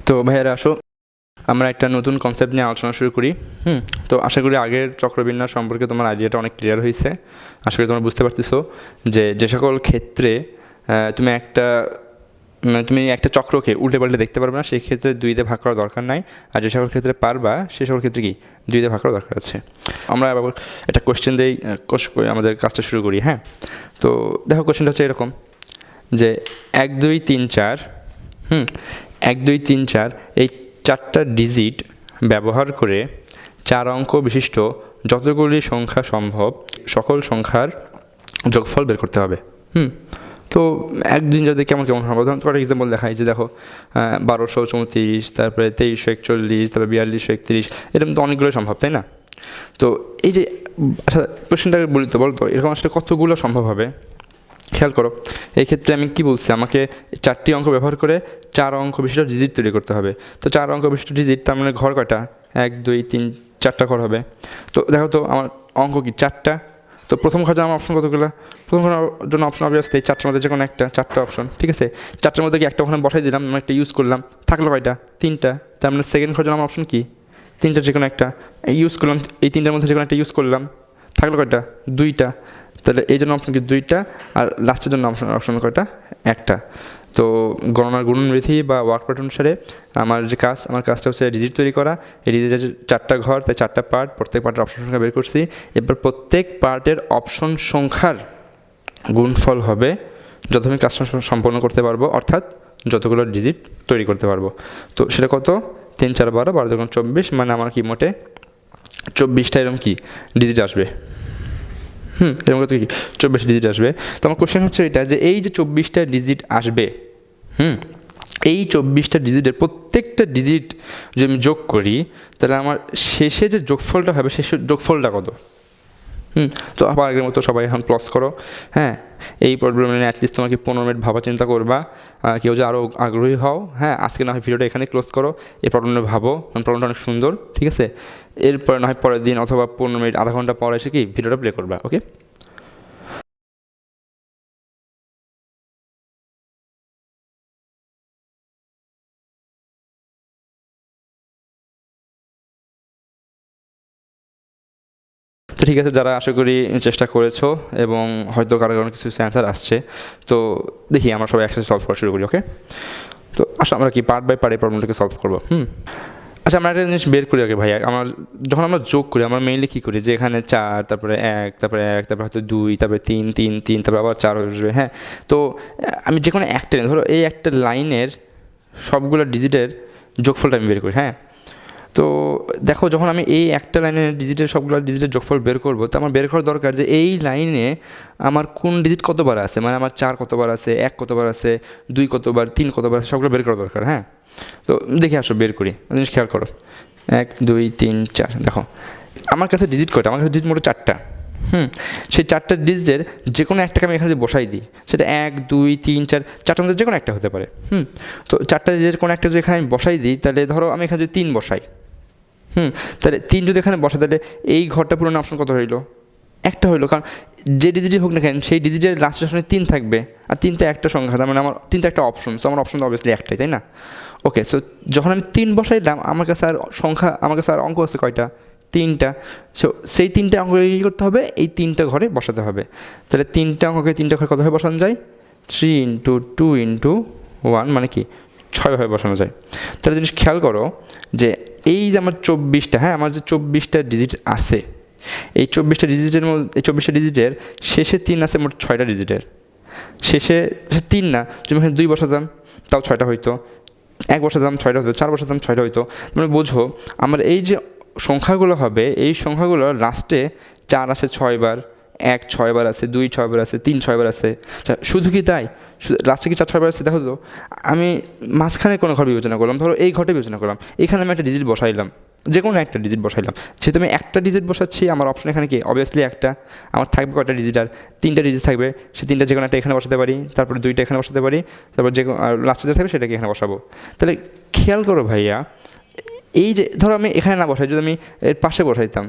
তো ভাইয়ারা আসো আমরা একটা নতুন কনসেপ্ট নিয়ে আলোচনা শুরু করি। তো আশা করি আগের চক্রবিন্যাস সম্পর্কে তোমার আইডিয়াটা অনেক ক্লিয়ার হয়েছে। আশা করি তোমরা বুঝতে পারতেছো যে সকল ক্ষেত্রে তুমি একটা চক্রকে উল্টে পাল্টে দেখতে পারবে না, সেই ক্ষেত্রে দুইতে ভাগ করার দরকার নাই। আর যে সকল ক্ষেত্রে পারবা সে সকল ক্ষেত্রে কি দুইতে ভাগ করার দরকার আছে। আমরা আবার একটা কোশ্চেন দিয়েই আমাদের কাজটা শুরু করি। হ্যাঁ, তো দেখো কোশ্চেনটা হচ্ছে এরকম যে 1 2 3 4 1 2 3 4 এই 4টা ডিজিট ব্যবহার করে 4 অঙ্ক বিশিষ্ট যতগুলি সংখ্যা সম্ভব সকল সংখ্যার যোগফল বের করতে হবে। তো একদিন যদি কেমন হবে, তোমার এক্সাম্পল দেখায় যে দেখো 1234, তারপরে 2341, তারপরে 4231, এরকম তো অনেকগুলো সম্ভব, তাই না? তো এই যে আচ্ছা কোশ্চেনটাকে বলতো এরকম আসলে কতগুলো সম্ভব হবে খেয়াল করো। এই ক্ষেত্রে আমি কি বলছি, আমাকে 4টি অঙ্ক ব্যবহার করে 4 অঙ্ক বিশিষ্ট ডিজিট তৈরি করতে হবে। তো 4 অঙ্ক বিশিষ্ট ডিজিট তার মানে ঘর কয়টা? 1 2 3 4টা ঘর হবে। তো দেখো তো আমার অঙ্ক কি 4টা। তো প্রথম ঘর জন্য আমার অপশন কতগুলো? প্রথম ঘরের জন্য অপশন অবভিয়াসলি 4টার মধ্যে যে কোনো একটা, 4টা অপশন, ঠিক আছে। 4টার মধ্যে কি একটা ওখানে বসাই দিলাম, আমি একটা ইউজ করলাম, থাকলো কয়টা? 3টা। তার মানে সেকেন্ড ঘর জন্য আমার অপশন কি? 3টার যে কোনো একটা ইউজ করলাম, এই 3টার মধ্যে যে কোনো একটা ইউজ করলাম, থাকলো কয়টা? 2টা। তাহলে এই জন্য অপশন কি 2টা, আর লাস্টের জন্য অপশন কয়টা? একটা। তো গণনার গুণনবিধি বা ওয়ার্ক পার্ট অনুসারে আমার কাজটা হচ্ছে ডিজিট তৈরি করা। এই ডিজিটের 4টা ঘর, তাই 4টা পার্ট, প্রত্যেক পার্টের অপশন সংখ্যা বের করছি। এবার প্রত্যেক পার্টের অপশন সংখ্যার গুণফল হবে যত আমি কাজটা সম্পন্ন করতে পারবো, অর্থাৎ যতগুলো ডিজিট তৈরি করতে পারবো। তো সেটা কত? 3 4 12, 12 2 24, মানে আমার কি মোটে 24টা এরকম কি ডিজিট আসবে। এরকম করতে কি 24 ডিজিট আসবে। তো আমার কোশ্চেন হচ্ছে এটা যে এই যে 24টা ডিজিট আসবে, এই 24টা ডিজিটের প্রত্যেকটা ডিজিট যদি আমি যোগ করি, তাহলে আমার শেষে যে যোগফলটা হবে শেষ যোগফলটা কত? তো আবার আগের মতো সবাই এখন প্লস করো। হ্যাঁ, এই প্রবলেম নিয়ে অ্যাটলিস্ট তোমাকে 15 মিনিট ভাবা চিন্তা করবা। কেউ যে আরও আগ্রহী হও, হ্যাঁ আজকে না হয় ভিডিওটা এখানে ক্লোজ করো, এই প্রবলেমটা ভাবো, কারণ প্রবলেমটা অনেক সুন্দর, ঠিক আছে। এরপরে না হয় পরের দিন অথবা 15 মিনিট আধা ঘন্টা পরে এসে কি ভিডিওটা প্লে করবা, ওকে। তো ঠিক আছে, যারা আশা করি চেষ্টা করেছো এবং হয়তো কারো কারণ কিছু অ্যান্সার আসছে, তো দেখি আমরা সবাই একসাথে সলভ করা শুরু করি, ওকে। তো আসলে আমরা কি পার্ট বাই পার্ট এই প্রবলেমটাকে সলভ করবো। আচ্ছা আমরা একটা জিনিস বের করি আগে ভাইয়া। যখন আমরা যোগ করি আমরা মেইনলি কী করি, যে এখানে 4, তারপরে 1, তারপরে হয়তো 2, তারপরে 3 3 3, তারপরে আবার 4 আসবে। হ্যাঁ, তো আমি যে কোনো একটা ধরো এই একটা লাইনের সবগুলো ডিজিটের যোগফলটা আমি বের করি। হ্যাঁ, তো দেখো যখন আমি এই একটা লাইনের সবগুলো ডিজিটের যোগফল বের করবো, তো আমার বের করার দরকার যে এই লাইনে আমার কোন ডিজিট কতবার আছে, মানে আমার 4 কতবার আছে, 1 কতবার আছে, 2 কতবার, 3 কতবার আছে, সবগুলো বের করা দরকার। হ্যাঁ, তো দেখে আসো বের করি, জিনিস খেয়াল করো। 1 2 3 4, দেখো আমার কাছে ডিজিট কয়টা? আমার কাছে ডিজিট মোট 4টা। সেই 4টা ডিজিটের যে কোনো একটাকে আমি এখানে যে বসাই দিই, সেটা 1 2 3 4, 4টার মধ্যে যে কোনো একটা হতে পারে। তো 4টা ডিজিটের কোনো একটা যদি এখানে আমি বসাই দিই, তাহলে ধরো আমি এখানে যদি 3 বসাই, তাহলে 3 যদি এখানে বসে, তাহলে এই ঘরটা পুরনো অপশন কত হইলো? একটা হইলো, কারণ যে ডিজিটই হোক না কেন সেই ডিজিটের লাস্টের অপশনে 3 থাকবে, আর 3টা একটা সংখ্যা, তার মানে আমার 3টা একটা অপশন, সো আমার অপশন তো অবভিয়াসলি একটাই, তাই না? ওকে, সো যখন আমি 3 বসাইলাম, আমার কাছে আর অঙ্ক আছে কয়টা? 3টা। সো সেই 3টে অঙ্ককে কী করতে হবে? এই 3টা ঘরে বসাতে হবে। তাহলে 3টা অঙ্ককে 3টা ঘরে কতভাবে বসানো যায়? 3 × 2 × 1, মানে কি 6ভাবে বসানো যায়। তাহলে জিনিস খেয়াল করো যে এই যে আমার 24টা, হ্যাঁ আমার যে 24টা ডিজিট আছে, এই 24টা ডিজিটের শেষে 3 আছে, মোট 6টা ডিজিটের। শেষে 3 না, যদি এখানে 2 বসাতাম তাও 6টা হইতো, 1 বসাতাম 6টা হইতো, 4 বসাতাম 6টা হইতো। মানে বোঝো আমার এই যে সংখ্যাগুলো হবে, এই সংখ্যাগুলো লাস্টে 4 আসে 6বার, 1 6বার আছে, 2 6বার আছে, 3 6বার আছে। শুধু কি তাই? লাস্টে কি 4 6বার আছে? দেখো তো, আমি মাঝখানে কোনো ঘর বিবেচনা করলাম, ধরো এই ঘরটা বিবেচনা করলাম, এখানে আমি একটা ডিজিট বসাইলাম, যে কোনো একটা ডিজিট বসাইলাম। যেহেতু আমি একটা ডিজিট বসাচ্ছি, আমার অপশন এখানে কি অবভিয়াসলি একটা, আমার থাকবে কয়টা ডিজিট? আর 3টা ডিজিট থাকবে, সে 3টা যে কোনো একটা এখানে বসাতে পারি, তারপরে 2টা এখানে বসাতে পারি, তারপর যে লাস্টে যে থাকবে সেটাকে এখানে বসাবো। তাহলে খেয়াল করো ভাইয়া, এই যে ধরো আমি এখানে না বসাই, যদি আমি এর পাশে বসাইতাম,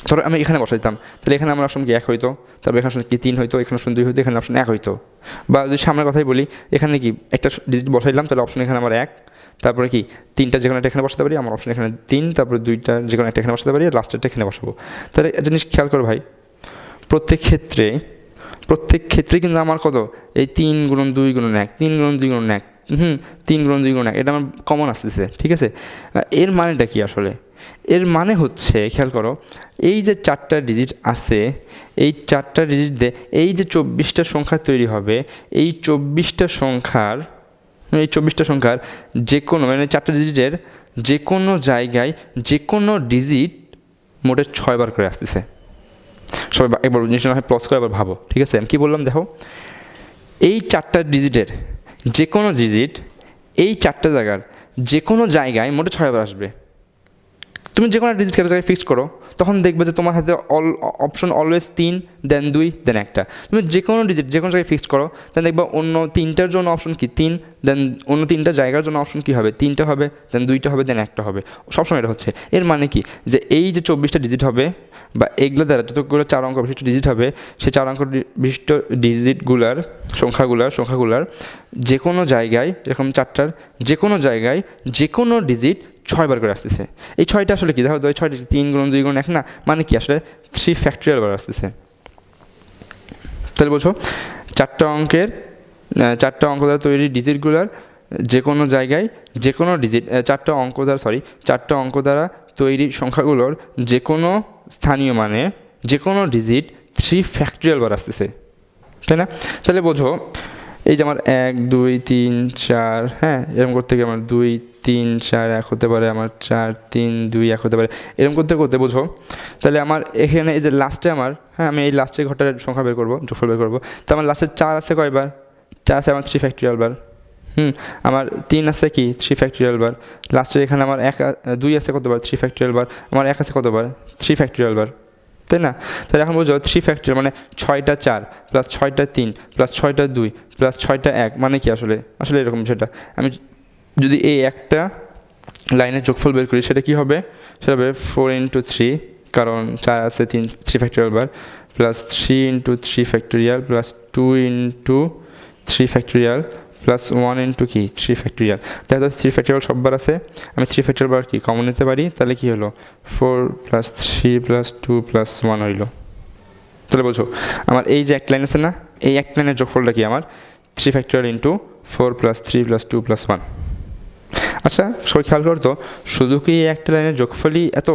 ধরো আমি এখানে বসাইতাম, তাহলে এখানে আমার অপশন কি 1 হইতো, তারপর এখানে অপশন কি 3 হইতো, এখানে অপশন 2 হইতো, এখানে অপশন 1 হইতো। বা যদি সামনের কথাই বলি, এখানে কি একটা ডিজিট বসাইলাম, তাহলে অপশন এখানে আমার 1, তারপরে কি 3টা যে কোনো একটা এখানে বসাতে পারি, আমার অপশন এখানে 3, তারপরে 2টা যে কোনো একটা এখানে বসাতে পারি, আর লাস্টেরটা এখানে বসাবো। তাহলে একটা জিনিস খেয়াল করো ভাই, প্রত্যেক ক্ষেত্রে কিন্তু আমার কত, এই 3 গুণন 2 গুণন 1, 3 গুণন 2 গুণন 1, 3 গুণন 2 গুণন 1, এটা আমার কমন আসতেছে, ঠিক আছে। এর মানেটা কি আসলে? এর মানে হচ্ছে, খেয়াল করো, এই যে 4টা ডিজিট আছে, এই 4টা ডিজিট দিয়ে এই যে 24টা সংখ্যা তৈরি হবে, এই 24টা সংখ্যার যে কোনো, মানে 4টা ডিজিটের যে কোনো জায়গায় যে কোনো ডিজিট মোটে 6 বার করে আসতেছে। সবাই একবার জিনিসটা না হয় প্লস করে একবার ভাবো, ঠিক আছে। আমি কী বললাম দেখো, এই 4টা ডিজিটের যে কোনো ডিজিট এই 4টা জায়গার যে কোনো জায়গায় মোটে 6 বার আসবে। তুমি যে কোনো ডিজিট একটা জায়গায় ফিক্স করো, তখন দেখবে যে তোমার হাতে অপশন অলওয়েজ 3, দেন 2, দেন 1টা। তুমি যে কোনো ডিজিট যে কোনো জায়গায় ফিক্স করো, দেন দেখবা অন্য 3টার জন্য অপশন কি 3, দেন অন্য 3টা জায়গার জন্য অপশন কী হবে, 3টা হবে, দেন 2টা হবে, দেন 1টা হবে। সবসময় এটা হচ্ছে। এর মানে কি, যে এই যে 24টা ডিজিট হবে, বা এগুলো দ্বারা যতগুলো 4 অঙ্ক বিশিষ্ট ডিজিট হবে, সেই 4 অঙ্ক বিশিষ্ট ডিজিটগুলার সংখ্যাগুলার যে কোনো জায়গায়, এরকম 4টার যে কোনো জায়গায় যে কোনো ডিজিট 6 বার করে আসতেছে। এই 6টা আসলে কি দেখো, 6টা 3 গুণ 2 গুণ 1 না, মানে কি আসলে 3 ফ্যাক্টরিয়াল বার আসতেছে। তাহলে বলছো 4টা অঙ্ক দ্বারা তৈরি ডিজিটগুলার যে কোনো জায়গায় যে কোনো ডিজিট, 4টা অঙ্ক দ্বারা তৈরি সংখ্যাগুলোর যে কোনো স্থানীয় মানে যে কোনো ডিজিট 3 ফ্যাক্টরিয়াল বার আসতেছে, তাই না? তাহলে বোঝো, এই যে আমার 1 2 3 4, হ্যাঁ, এরকম করতে গিয়ে আমার 2 3 4 1 হতে পারে, আমার 4 3 2 1 হতে পারে, এরকম করতে বোঝো। তাহলে আমার এখানে এই যে লাস্টে আমার, হ্যাঁ, আমি এই লাস্টের ঘরটার সংখ্যা বের করবো, যোগফল বের করবো। তো আমার লাস্টে 4 আছে কয়বার? 4 আছে আমার 3 ফ্যাক্টরিয়াল বার। আমার 3 আছে কি 3 ফ্যাক্টরিয়াল বার। লাস্টের এখানে আমার 2 আছে কতবার? 3 ফ্যাক্টরিয়াল বার। আমার 1 আছে কতবার? 3 ফ্যাক্টরিয়াল বার, তাই না? তাহলে এখন বোঝো 3 ফ্যাক্টরিয়াল মানে 6টা 4 প্লাস 6টা 3 প্লাস 6টা 2 প্লাস 6টা 1, মানে কি আসলে এরকম সেটা। আমি যদি এই একটা লাইনের যোগফল বের করি, সেটা কি হবে? সেটা হবে 4 × 3, কারণ 4 আছে 3 ফ্যাক্টরিয়াল বার, plus 3 × 3 factorial, plus 2 × 3 factorial, plus 1 × কি 3 ফ্যাক্টরিয়াল। তাহলে 3 ফ্যাক্টরিয়াল সববার আছে, আমি 3 ফ্যাক্টরিয়াল বার কি কমন নিতে পারি, তাহলে কি হলো 4 + 3 + 2 + 1 হইল। তাহলে বলছো আমার এই যে এক লাইন আছে না, এই এক লাইনের যোগফলটা কি আমার 3 ফ্যাক্টরিয়াল × 4 + 3 + 2 + 1। আচ্ছা, সবাই খেয়াল করতো, শুধু কি একটা লাইনের যোগফলই এত?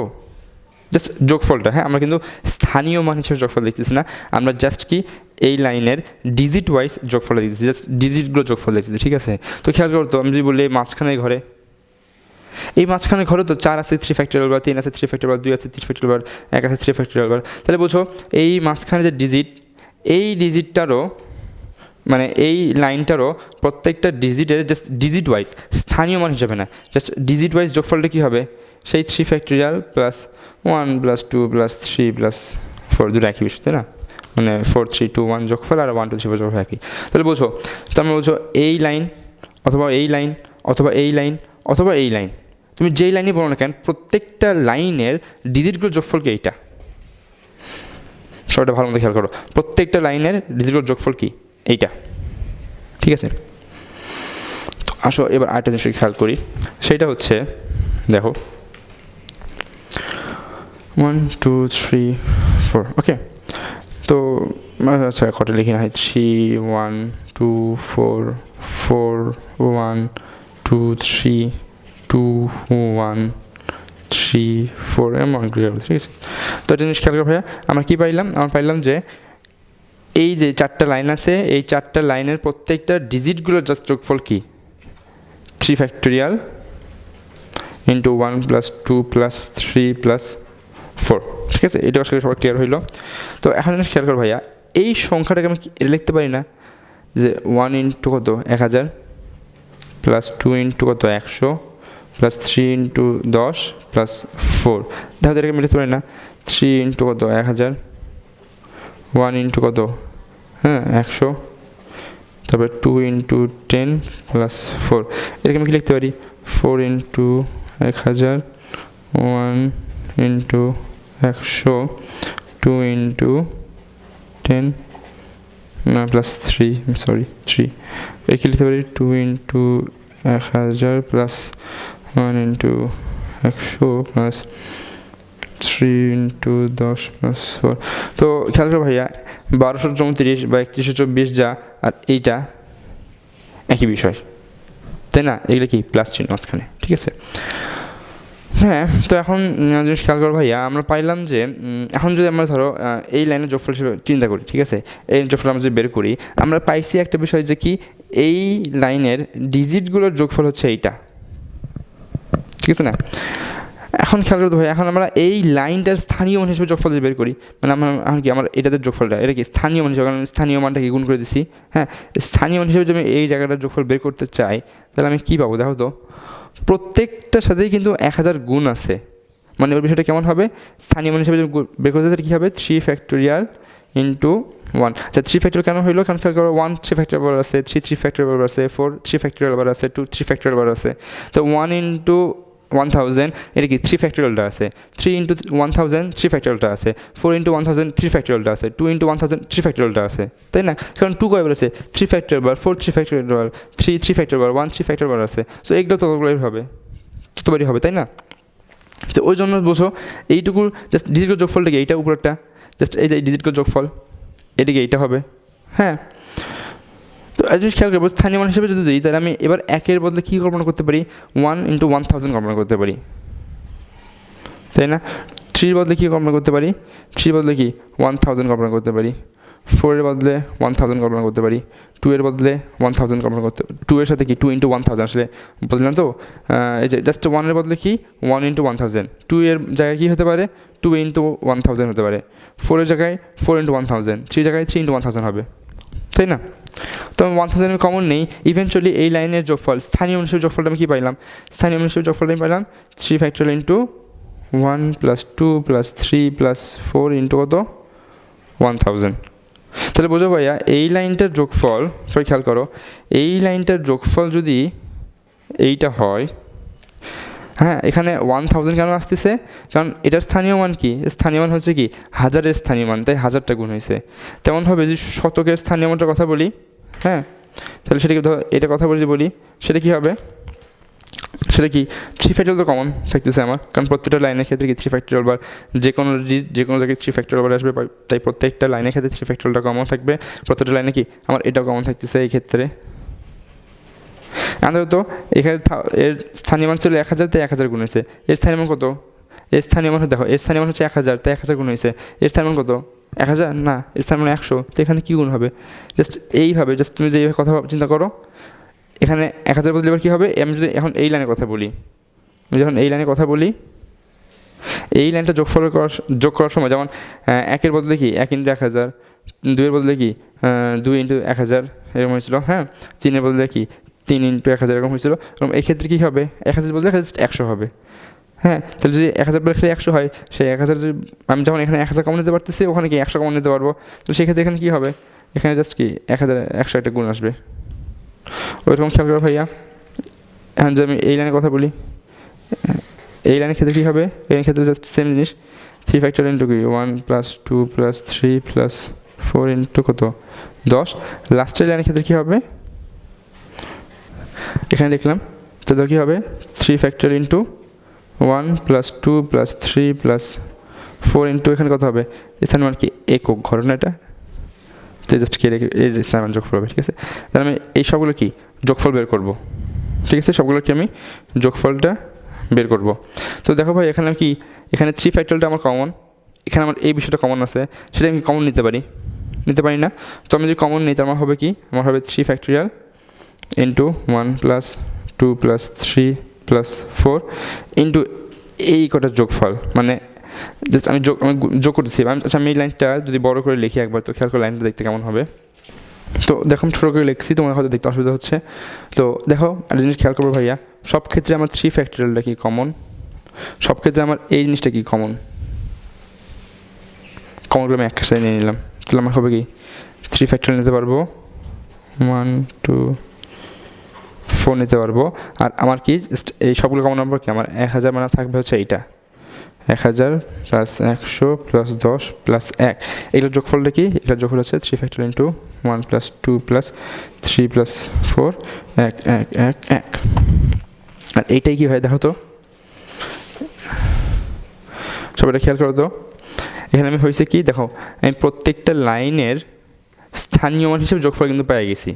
জাস্ট যোগফলটা, হ্যাঁ, আমরা কিন্তু স্থানীয় মান হিসেবে যোগফল দেখতেছি না, আমরা জাস্ট কি এই লাইনের ডিজিট ওয়াইজ যোগফলটা দেখতেছি, জাস্ট ডিজিটগুলো যোগফল দেখতেছি, ঠিক আছে। তো খেয়াল করতো, আমি যদি বলি এই মাঝখানে ঘরে তো 4 আছে 3 ফ্যাক্টরিয়াল বার, 3 আছে 3 ফ্যাক্টরিয়াল বার, 2 আছে 3 ফ্যাক্টরিয়াল বার, 1 আছে 3 ফ্যাক্টরিয়াল বার। তাহলে বলছো এই মাঝখানে যে ডিজিট, এই ডিজিটটারও মানে এই লাইনটারও প্রত্যেকটা ডিজিটের জাস্ট ডিজিট ওয়াইজ, স্থানীয় মান হিসাবে না, জাস্ট ডিজিট ওয়াইজ যোগফলটা কী হবে? সেই 3 ফ্যাক্টরিয়াল প্লাস 1 + 2 + 3 + 4, দুটো একই বিষয়, তাই না? মানে 4 3 2 1 যোগফল, আর 1 2 3 যোগফল একই। তাহলে বলছো, তার মানে বলছো এই লাইন অথবা এই লাইন অথবা এই লাইন অথবা এই লাইন, তুমি যেই লাইনে বলো না কেন, প্রত্যেকটা লাইনের ডিজিটগুলোর যোগফল কি এইটা? সবটা ভালো মতো খেয়াল করো, প্রত্যেকটা লাইনের ডিজিটগুলোর যোগফল কি এইটা, ঠিক আছে। তো আসো এবার আরেকটা জিনিস খেয়াল করি, সেটা হচ্ছে দেখো 1 2 3 4, ওকে। তো আচ্ছা কটা লিখি না হয়, 3 1 2 4 4 1 2 3 2 1 3 4 এমন, ঠিক আছে। তো একটা জিনিস খেয়াল করো ভাইয়া, আমরা কী পাইলাম? আমরা পাইলাম যে এই যে 4টা লাইন আছে, এই 4টা লাইনের প্রত্যেকটা ডিজিটগুলোর জাস্ট যোগফল কি 3 ফ্যাক্টরিয়াল × 1 + 2 + 3 + 4, ঠিক আছে। এটা আসলে সবার ক্লিয়ার হইল। তো এখন জিনিস খেয়াল করো ভাইয়া, এই সংখ্যাটাকে আমি এটা লিখতে পারি না যে 1 × কত 1000 প্লাস 2 × কত 100 প্লাস 3 × 10 প্লাস 4, দেখো এটাকে আমি লিখতে পারি না 3 × কত 1000, 1 × কত, হ্যাঁ 100, তারপরে 2 × 10 প্লাস 4, এটাকে আমি কি লিখতে পারি 4 × 1000, 1 × 100, 2 × 10 প্লাস 3, সরি 3, একে লিখতে পারি 2 × 1000 plus 1 into 100 plus 3 into 10 plus 4। তো খেয়াল করো ভাইয়া 1234 বা 3124 যা আর এইটা একই বিষয়, তাই না? এগুলো কি প্লাস চিহ্ন মাঝখানে, ঠিক আছে? হ্যাঁ, তো এখন জিনিস খেয়াল করো ভাইয়া, আমরা পাইলাম যে এখন যদি আমরা ধরো এই লাইনের যোগফল হিসেবে চিন্তা করি, ঠিক আছে? এই যোগফল আমরা যদি বের করি, আমরা পাইছি একটা বিষয় যে কি এই লাইনের ডিজিটগুলোর যোগফল হচ্ছে এইটা, ঠিক আছে না? এখন খেয়াল করতে ভাই, এখন আমরা এই লাইনটার স্থানীয় মান হিসেবে যোগফল বের করি, মানে আমরা এখন কি আমার এটাতে যোগফলটা এটা কি স্থানীয় মান হিসেবে, কারণ স্থানীয় মানটাকে গুণ করে দিছি। হ্যাঁ, স্থানীয় মান হিসেবে যদি আমি এই জায়গাটার যোগফল বের করতে চাই, তাহলে আমি কী পাবো দেখো তো? প্রত্যেকটার সাথেই কিন্তু 1000 গুণ আছে, মানে ওই বিষয়টা কেমন হবে? স্থানীয় মান হিসেবে বের করতে চাই কী হবে? 3 ফ্যাক্টোরিয়াল ইন্টু 1। আচ্ছা, 3 ফ্যাক্টোরিয়াল কেন হইলো? কারণ খেয়াল করো 1 3 ফ্যাক্টোরিয়াল আছে, 3 ফ্যাক্টোরিয়াল আছে, 4 3 ফ্যাক্টোরিয়াল আছে, 2 3 ফ্যাক্টোরিয়াল আছে। তো 1 ইন্টু 1000 এটা কি 3 ফ্যাক্টোরিয়ালটা আছে, 3 ইন্টু 1000 3 ফ্যাক্টোরিয়ালটা আছে, 4 ইন্টু 1000 3 ফ্যাক্টোরিয়ালটা আছে, 2 ইন্টু 1000 3 ফ্যাক্টোরিয়ালটা আছে, তাই না? কারণ 2 কয়বার আছে? 3 ফ্যাক্টোরিয়াল বার, 4 3 ফ্যাক্টোরিয়াল বার, 3 3 ফ্যাক্টোরিয়াল বার, 1 3 ফ্যাক্টোরিয়াল বার আছে। সো এগুলো ততগুলোই হবে, ততবারই হবে, তাই না? তো ওই জন্য বসো এইটুকুর জাস্ট ডিজিটগুলো যোগফলটাকে এইটা উপরেরটা, জাস্ট এই যে ডিজিটগুলো যোগফল এদিকে এইটা হবে। হ্যাঁ, তো জিনিস খেয়াল করবো, স্থানীয় মান হিসেবে যদি দিই, তাহলে আমি এবার একের বদলে কী কল্পনা করতে পারি? 1 ইন্টু 1000 কল্পনা করতে পারি, তাই না? 3 বদলে কী কল্পনা করতে পারি? 3 বদলে কি 1000 কল্পনা করতে পারি। 4 এর বদলে 1000 কল্পনা করতে পারি। 2 এর বদলে 1000 কল্পনা করতে, 2 এর সাথে কি 2 ইন্টু 1000 আসলে বললাম তো, এই যে জাস্ট 1 এর বদলে কি 1 ইন্টু 1000, 2 এর জায়গায় কী হতে পারে? 2 ইন্টু 1000 হতে পারে। 4 এর জায়গায় 4 ইন্টু 1000, 3 জায়গায় 3 ইন্টু 1000 হবে, তাই না? তো 1000 আমি কমন নেই, ইভেনচুয়ালি এই লাইনের যোগফল স্থানীয় মান হিসেবে যোগফলটা আমি কী পাইলাম? স্থানীয় মান হিসেবে যোগফলটা আমি পাইলাম 3 factorial into 1 plus 2 plus 3 plus 4 into কত? 1000। তাহলে বোঝো ভাইয়া, এই লাইনটার যোগফল, সবাই খেয়াল করো, এই লাইনটার যোগফল যদি এইটা হয়, হ্যাঁ, এখানে 1000 কেন আসতেছে? কারণ এটার স্থানীয় মান কি? স্থানীয় মান হচ্ছে কি হাজারের স্থানীয় মান, তাই 1000টা গুণ হয়েছে। তেমন হবে যে শতকের স্থানীয় মানটার কথা বলি, হ্যাঁ, তাহলে সেটাকে এটা কথা বলি সেটা কী হবে? সেটা কি 3 ফ্যাক্টোরিয়াল তো কমন থাকতেছে আমার, কারণ প্রত্যেকটা লাইনের ক্ষেত্রে কি 3 ফ্যাক্টোরিয়াল বার, যে কোনো জায়গায় 3 ফ্যাক্টোরিয়াল বার আসবে, তাই প্রত্যেকটা লাইনের ক্ষেত্রে 3 ফ্যাক্টোরিয়ালটা কমন থাকবে। প্রত্যেকটা লাইনে কি আমার এটাও কমন থাকতেছে এই ক্ষেত্রে। আন্তত এখানে এর স্থানীয় মান ছিল 1000, তাই 1000 গুণ হয়েছে। এর স্থানীয় মান কত? এর স্থানীয় মান দেখো, এর স্থানীয় মান হচ্ছে 1000, তাই 1000 গুণ হয়েছে। এর স্থানীয় মান কত? 1000 না, এর স্থানীয় মান 100, তো এখানে কী গুণ হবে? জাস্ট এইভাবে, জাস্ট তুমি যে এইভাবে কথা চিন্তা করো, এখানে 1000 বদলে এবার কী হবে? আমি যদি এখন এই লাইনের কথা বলি, এই লাইনটা যোগ করার সময় যেমন 1 এর বদলে কি 1 ইন্টু 1000, 2 এর বদলে কি 2 ইন্টু 1000 এরকম হয়েছিল, হ্যাঁ, 3 এর বদলে কি 3 ইন্টু 1000 এরকম হয়েছিল। এবং এই ক্ষেত্রে কী হবে? 1000 বদলে 100 হবে, হ্যাঁ। তাহলে যদি 1000 বদলে 100 হয়, সেই 1000 যদি আমি যখন এখানে 1000 কমন নিতে পারতেছি, ওখানে কি 100 কমন নিতে পারবো। তো সেক্ষেত্রে এখানে কী হবে? এখানে জাস্ট কি 100 একটা গুণ আসবে, ওইরকম খেয়াল করো ভাইয়া। এখন যদি আমি এই লাইনের কথা বলি, এই লাইনের ক্ষেত্রে কী হবে? এই লাইনের ক্ষেত্রে জাস্ট সেম জিনিস, 3 ফ্যাক্টোরিয়াল ইন্টু কি 1 প্লাস 2 প্লাস 3 প্লাস 4 ইন্টু কত 10। লাস্টের লাইনের ক্ষেত্রে কী হবে? এখানে দেখলাম, তো কী হবে? 3 factorial into 1 plus 2 plus 3 plus 4 into এখানে কত হবে? স্থানীয় মান কি একক, ঘটনা এটা, তো জাস্ট কে রেখে এই যে স্থানীয় মান যোগফল হবে, ঠিক আছে। তাহলে আমি এই সবগুলো কি যোগফল বের করব, ঠিক আছে, সবগুলো কি আমি যোগফলটা বের করব। তো দেখো ভাই, এখানে কি এখানে 3 ফ্যাক্টোরিয়ালটা আমার কমন, এখানে আমার এই বিষয়টা কমন আছে, সেটা আমি কমন নিতে পারি না। তো আমি যদি কমন নিই, তার আমার হবে কি? আমার হবে 3 factorial into 1 plus 2 plus 3 plus 4 into এই কটা যোগফল, মানে জাস্ট আমি যোগ করতেছি। আচ্ছা, আমি এই লাইনটা যদি বড় করে লিখি একবার, তো খেয়াল করে লাইনটা দেখতে কেমন হবে। তো দেখো, আমি ছোটো করে লিখছি, তোমার হয়তো দেখতে অসুবিধা হচ্ছে। তো দেখো, একটা জিনিস খেয়াল করবো ভাইয়া, সব ক্ষেত্রে আমার 3 ফ্যাক্টোরিয়ালটা কি কমন, সব ক্ষেত্রে আমার এই জিনিসটা কি কমনগুলো আমি একসাথে নিয়ে নিলাম। তাহলে আমার হবে কি 3 ফ্যাক্টোরিয়াল নিতে পারবো, 1 2 4 নিতে পারবো। আর আমার কি এই সবগুলো কমন নাম্বার কি আমার 1000 মানে থাকবে হচ্ছে এইটা, 1000 প্লাস 100 প্লাস 10 প্লাস 1, এগুলোর যোগফলটা কি? এটার যোগফল হচ্ছে 3 factor into 1 plus 2 plus 3 plus 4 1 1 1 1। আর এইটাই কি হয় দেখো তো, সবাই খেয়াল করো তো, এখানে আমি হয়েছে কি দেখো, আমি প্রত্যেকটা লাইনের স্থানীয় মান হিসেবে যোগফল কিন্তু পেয়ে গেছি।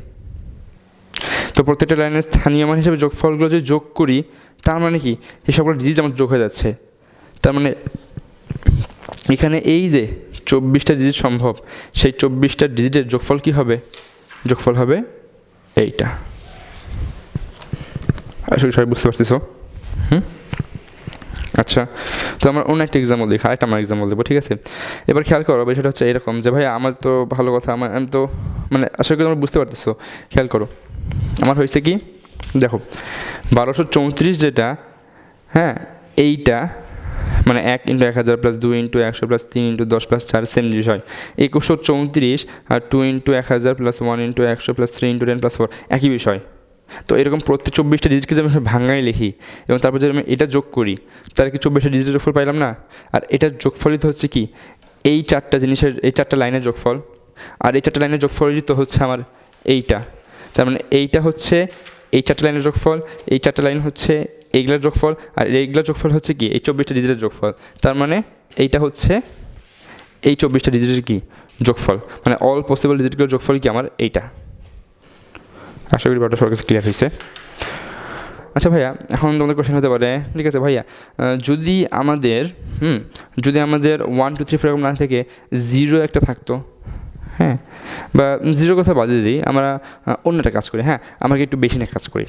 তো প্রত্যেকটা লাইনের স্থানীয় মান হিসেবে যোগফলগুলো যদি যোগ করি, তার মানে কি এই সবগুলো ডিজিট আমার যোগ হয়ে যাচ্ছে। তার মানে এখানে এই যে 24টা ডিজিট সম্ভব, সেই 24টা ডিজিটের যোগফল কি হবে? যোগফল হবে এইটা। আসলে সবাই বুঝতে পারতেছো? আচ্ছা, তো আমরা অন্য একটা এক্সাম্পল দেখি, আরেকটা আমার এক্সাম্পল দেবো, ঠিক আছে? এবার খেয়াল করো, বিষয়টা হচ্ছে এরকম যে ভাই আমার তো ভালো কথা, আমি তো মানে আশা করি তোমরা বুঝতে পারতেছো। খেয়াল করো, আমার হয়েছে কি দেখো, 1234 যেটা, হ্যাঁ এইটা মানে 1 into 1000 plus 2 into 100 plus 3 into 10 plus 4 same জিনিস হয় 2134, আর 2 into 1000 plus 1 into 100 plus 3 into 10 plus 4 একই বিষয়। তো এরকম প্রত্যেক 24টা ডিজিটকে যদি আমি ভাঙাই লিখি এবং তারপর যদি আমি এটা যোগ করি, তাহলে কি 24টা ডিজিটের যোগফল পাইলাম না? আর এটার যোগফলিত হচ্ছে কি এই 4টা জিনিসের, এই 4টা লাইনের যোগফল, আর এই 4টা লাইনের যোগফলিত হচ্ছে আমার এইটা। তার মানে এইটা হচ্ছে এই 4টা লাইনের যোগফল, এই 4টা লাইন হচ্ছে এইগুলোর যোগফল, আর এইগুলোর যোগফল হচ্ছে কি এই 24টা ডিজিটের যোগফল। তার মানে এইটা হচ্ছে এই 24টা ডিজিটের কি যোগফল, মানে অল পসিবল ডিজিটগুলোর যোগফল কি আমার এইটা। আশা করি ব্যাপারটা সবার কাছে ক্লিয়ার হয়েছে। আচ্ছা ভাইয়া, এখন তোমাদের কোয়েশ্চেন হতে পারে, ঠিক আছে ভাইয়া, যদি আমাদের 1 2 3 4 এরকম না থেকে 0 একটা থাকতো, হ্যাঁ, বা 0 কথা বাদে দিই, আমরা অন্য একটা কাজ করি, হ্যাঁ আমাকে একটু বেশি নিয়ে কাজ করি।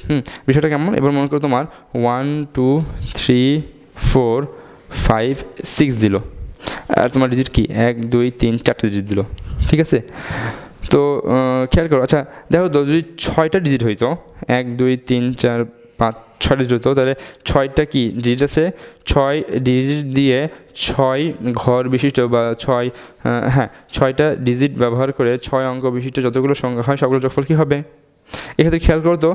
বিষয়টা কেমন? এবার মনে করো তোমার 1 2 3 4 5 6 দিল, আর তোমার ডিজিট কি 1 2 3 4টা ডিজিট দিল, ঠিক আছে? তো খেয়াল করো, আচ্ছা দেখো তো, যদি 6টা ডিজিট হইতো, 1 2 3 4 5 6টা ডিজিট হতো, তাহলে 6টা কি ডিজিট আছে, 6 ডিজিট দিয়ে 6 ঘর বিশিষ্ট বা 6টা ডিজিট ব্যবহার করে 6 অঙ্ক বিশিষ্ট যতগুলো সংখ্যা হয় সবগুলো যোগফল কী হবে? এক্ষেত্রে খেয়াল করো তো,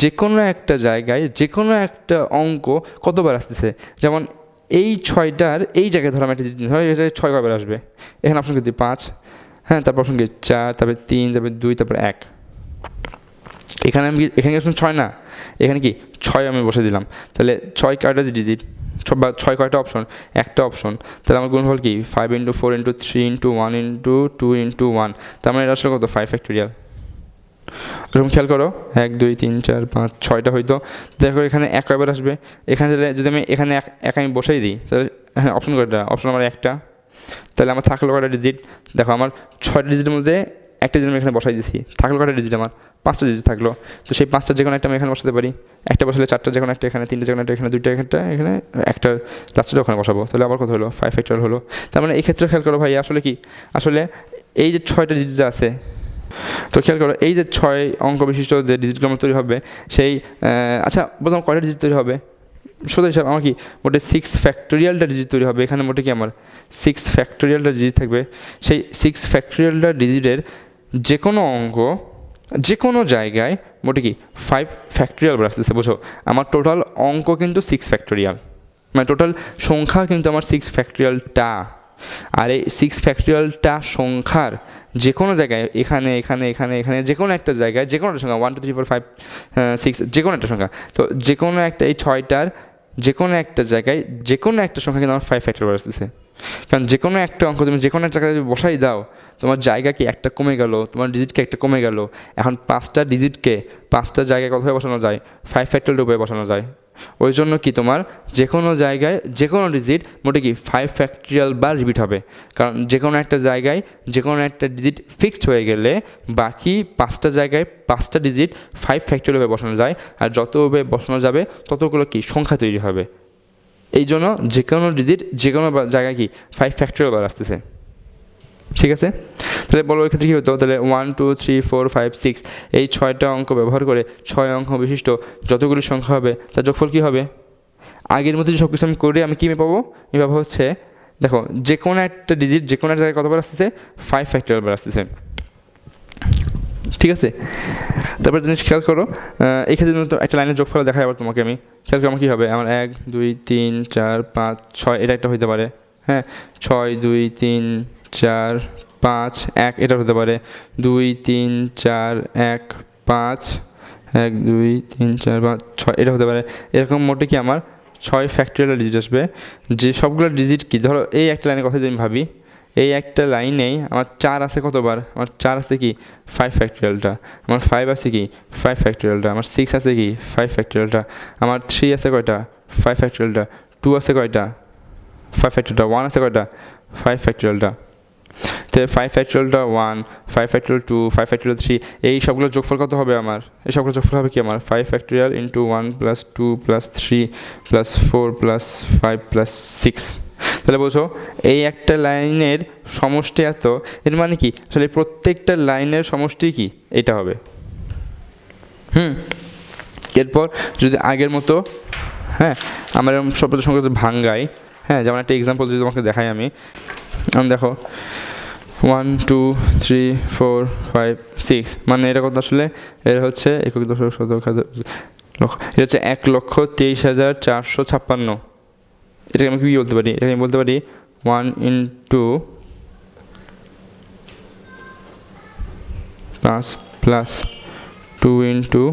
যে কোনো একটা জায়গায় যে কোনো একটা অঙ্ক কতবার আসতেছে, যেমন এই 6টার এই জায়গায় ধরো একটা ডিজিট হয়, এটা 6 কবার আসবে, এখানে অপশন কিন্তু 5, হ্যাঁ তারপর অপশন কি 4, তারপরে 3, তারপরে 2, তারপরে 1। এখানে অপশন 6 না, এখানে কি 6 আমি বসে দিলাম, তাহলে 6 কয়টা ডিজিট বা 6 কয়টা অপশন? একটা অপশন। তাহলে আমার গুণফল কি 5 into 4 into 3 into 1 into 2 into 1, তার মানে এটা আসলে কত 5 ফ্যাক্টোরিয়াল। এরকম খেয়াল করো 1 2 3 4 5 6টা হয়তো, দেখো এখানে 1 কয়বার আসবে, এখানে যদি আমি এখানে এক আমি বসাই দিই, তাহলে হ্যাঁ অপশন কয়টা? অপশন আমার একটা, তাহলে আমার থাকলো কয়টা ডিজিট? দেখো আমার 6টা ডিজিটের মধ্যে একটা ডিজিট আমি এখানে বসাই দিচ্ছি, থাকলো কয়টা ডিজিট? আমার 5টা ডিজিট থাকলো। তো সেই 5টার যে কোনো একটা আমি এখানে বসাতে পারি, একটা বসালে 4টা যে কোনো একটা এখানে, 3টা যে কোনো একটা এখানে, 2টা এখানে, একটা লাস্টটা ওখানে বসাবো, তাহলে আবার কত হলো 5 ফ্যাক্টরিয়াল হলো। তার মানে এই ক্ষেত্রে খেয়াল করো ভাই, আসলে কি আসলে এই যে 6টা ডিজিট আছে, তো খেয়াল করো এই যে 6 অঙ্ক বিশিষ্ট যে ডিজিটগুলো আমার তৈরি হবে, সেই আচ্ছা প্রথম কয়টা ডিজিট তৈরি হবে? সোজা হিসাব আমার কি মোটে 6 ফ্যাক্টোরিয়ালটা ডিজিট তৈরি হবে, এখানে মোটে কি আমার 6 ফ্যাক্টোরিয়ালটা ডিজিট থাকবে। সেই 6 ফ্যাক্টোরিয়ালটা ডিজিটের যে কোনো অঙ্ক যে কোনো জায়গায় মোটে কি 5 ফ্যাক্টোরিয়াল আসতেছে। বুঝো, আমার টোটাল অঙ্ক কিন্তু 6 ফ্যাক্টোরিয়াল, মানে টোটাল সংখ্যা কিন্তু আমার 6 ফ্যাক্টোরিয়ালটা। আর এই 6 ফ্যাক্টোরিয়ালটা সংখ্যার যে কোনো জায়গায়, এখানে এখানে এখানে এখানে যে কোনো একটা জায়গায় যে কোনো একটা সংখ্যা 1 2 3 4 5 6 যে কোনো একটা সংখ্যা, তো যে কোনো একটা এই 6টার যে কোনো একটা জায়গায় যে কোনো একটা সংখ্যা কিন্তু আমার 5 ফ্যাক্টোরিয়াল আসতেছে। কারণ যে কোনো একটা অঙ্ক তুমি যে কোনো একটা জায়গায় বসাই দাও, তোমার জায়গা কি একটা কমে গেল, তোমার ডিজিটকে একটা কমে গেল। এখন 5টা ডিজিটকে 5টা জায়গায় কতভাবে বসানো যায়? 5 ফ্যাক্টোরিয়াল রূপে বসানো যায়। ওই জন্য কি তোমার যে কোনো জায়গায় যে কোনো ডিজিট মোটে কি 5 ফ্যাক্টোরিয়াল বার রিপিট হবে, কারণ যে কোনো একটা জায়গায় যে কোনো একটা ডিজিট ফিক্সড হয়ে গেলে বাকি 5টা জায়গায় 5টা ডিজিট 5 ফ্যাক্টোরিয়ালভাবে বসানো যায়, আর যতভাবে বসানো যাবে ততগুলো কি সংখ্যা তৈরি হবে। এই জন্য যে কোনো ডিজিট যে কোনো জায়গায় কি 5 ফ্যাক্টোরিয়াল বার আসতেছে, ঠিক আছে? তাহলে বলো এক্ষেত্রে কী হতো? তাহলে 1 2 3 4 5 6 এই 6টা অঙ্ক ব্যবহার করে 6 অঙ্ক বিশিষ্ট যতগুলি সংখ্যা হবে তার যোগফল কী হবে? আগের মধ্যে যে সব কিছু আমি করে আমি কী পাবো? আমি পাবো হচ্ছে, দেখো যে কোনো একটা ডিজিট যে কোনো একটা জায়গায় কতবার আসতেছে? 5 ফ্যাক্টোরিয়াল বার আসতেছে, ঠিক আছে? তারপর জিনিস খেয়াল করো, এই ক্ষেত্রে তো একটা লাইনের যোগফল দেখাই আবার তোমাকে আমি। খেয়াল করো আমার কী হবে, আমার 1 2 3 4 5 6 এটা একটা হতে পারে, হ্যাঁ 6 2 3 4 5 1 এটা হতে পারে, 2 3 4 1 5 1 2 3 4 5 6 এটা হতে পারে। এরকম মোটে কি আমার 6 ফ্যাক্টরিয়াল ডিজিট আসবে, যে সবগুলো ডিজিট কি, ধরো এই একটা লাইনের কথা যদি আমি ভাবি, এই একটা লাইনেই আমার 4 আছে কতবার, আমার 4 আছে কি 5 ফ্যাক্টরিয়ালটা, আমার 5 আছে কি 5 ফ্যাক্টরিয়ালটা, আমার 6 আছে কি 5 ফ্যাক্টরিয়ালটা, আমার 3 আছে কয়টা 5 ফ্যাক্টরিয়ালটা, 2 আছে কয়টা 5 ফ্যাক্টরিয়ালটা, 1 আছে কয়টা 5 ফ্যাক্টরিয়ালটা। তো 5 ফ্যাক্টরিয়ালটা 1, 5 ফ্যাক্টরিয়াল 2, 5 ফ্যাক্টরিয়াল 3, এই সবগুলো যোগফল কত হবে আমার, এই সবগুলো যোগফল হবে কি আমার 5 factorial into 1 plus 2 plus 3 plus 4 plus 5 plus 6। তাহলে বলছো এই একটা লাইনের সমষ্টি এত, এর মানে কি আসলে প্রত্যেকটা লাইনের সমষ্টি কি এটা হবে। এরপর যদি আগের মতো, হ্যাঁ আমরা এরকম শব্দ সংখ্যা ভাঙ্গাই, হ্যাঁ যেমন একটা এক্সাম্পল যদি তোমাকে দেখাই আমি, দেখো 1 2 3 4 5 6, মানে এটা কত আসলে, এটা হচ্ছে একক দশক শতক লক্ষ, এটা হচ্ছে 1,23,456। এটাকে আমি কি বলতে পারি, এটাকে আমি বলতে পারি 1 into 5 plus 2 into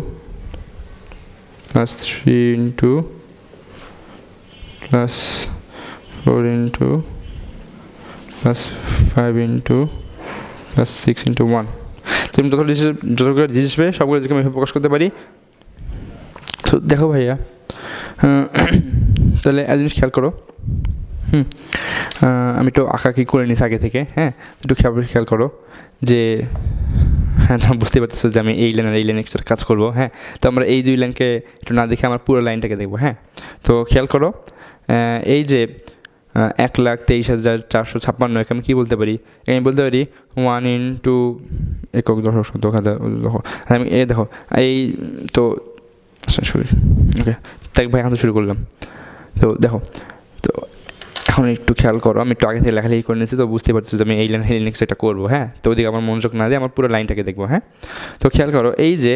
plus 3 into plus 4 into plus 5 into plus 6 into 1। তুমি যতগুলো জিনিস আসবে সবগুলো আমি প্রকাশ করতে পারি। তো দেখো ভাইয়া, তাহলে এক জিনিস খেয়াল করো, আমি একটু আঁকাকি করে নিস আগে থেকে, হ্যাঁ একটু খেয়াল করো যে, হ্যাঁ তোমরা বুঝতে পারতেছো যে আমি এই লাইন আর এই লাইনে একটা কাজ করবো, হ্যাঁ তো আমরা এই দুই লাইনকে একটু না দেখে আমার পুরো লাইনটাকে দেখবো, হ্যাঁ তো খেয়াল করো এই যে 1,23,456 একে আমি কী বলতে পারি, আমি বলতে পারি 1 ইন্টু একক দশক শতক হাজার, আমি দেখো এই তো সরি ওকে, তাই ভাই এখন তো শুরু করলাম। তো দেখো, তো এখন একটু খেয়াল করো, আমি একটু আগে থেকে লেখালেখি করে নিয়েছি, তো বুঝতে পারছি যে আমি এই লাইন নেক্সট এটা করবো, হ্যাঁ তো ওদিকে আমার মনোযোগ না দিয়ে আমার পুরো লাইনটাকে দেখবো, হ্যাঁ তো খেয়াল করো এই যে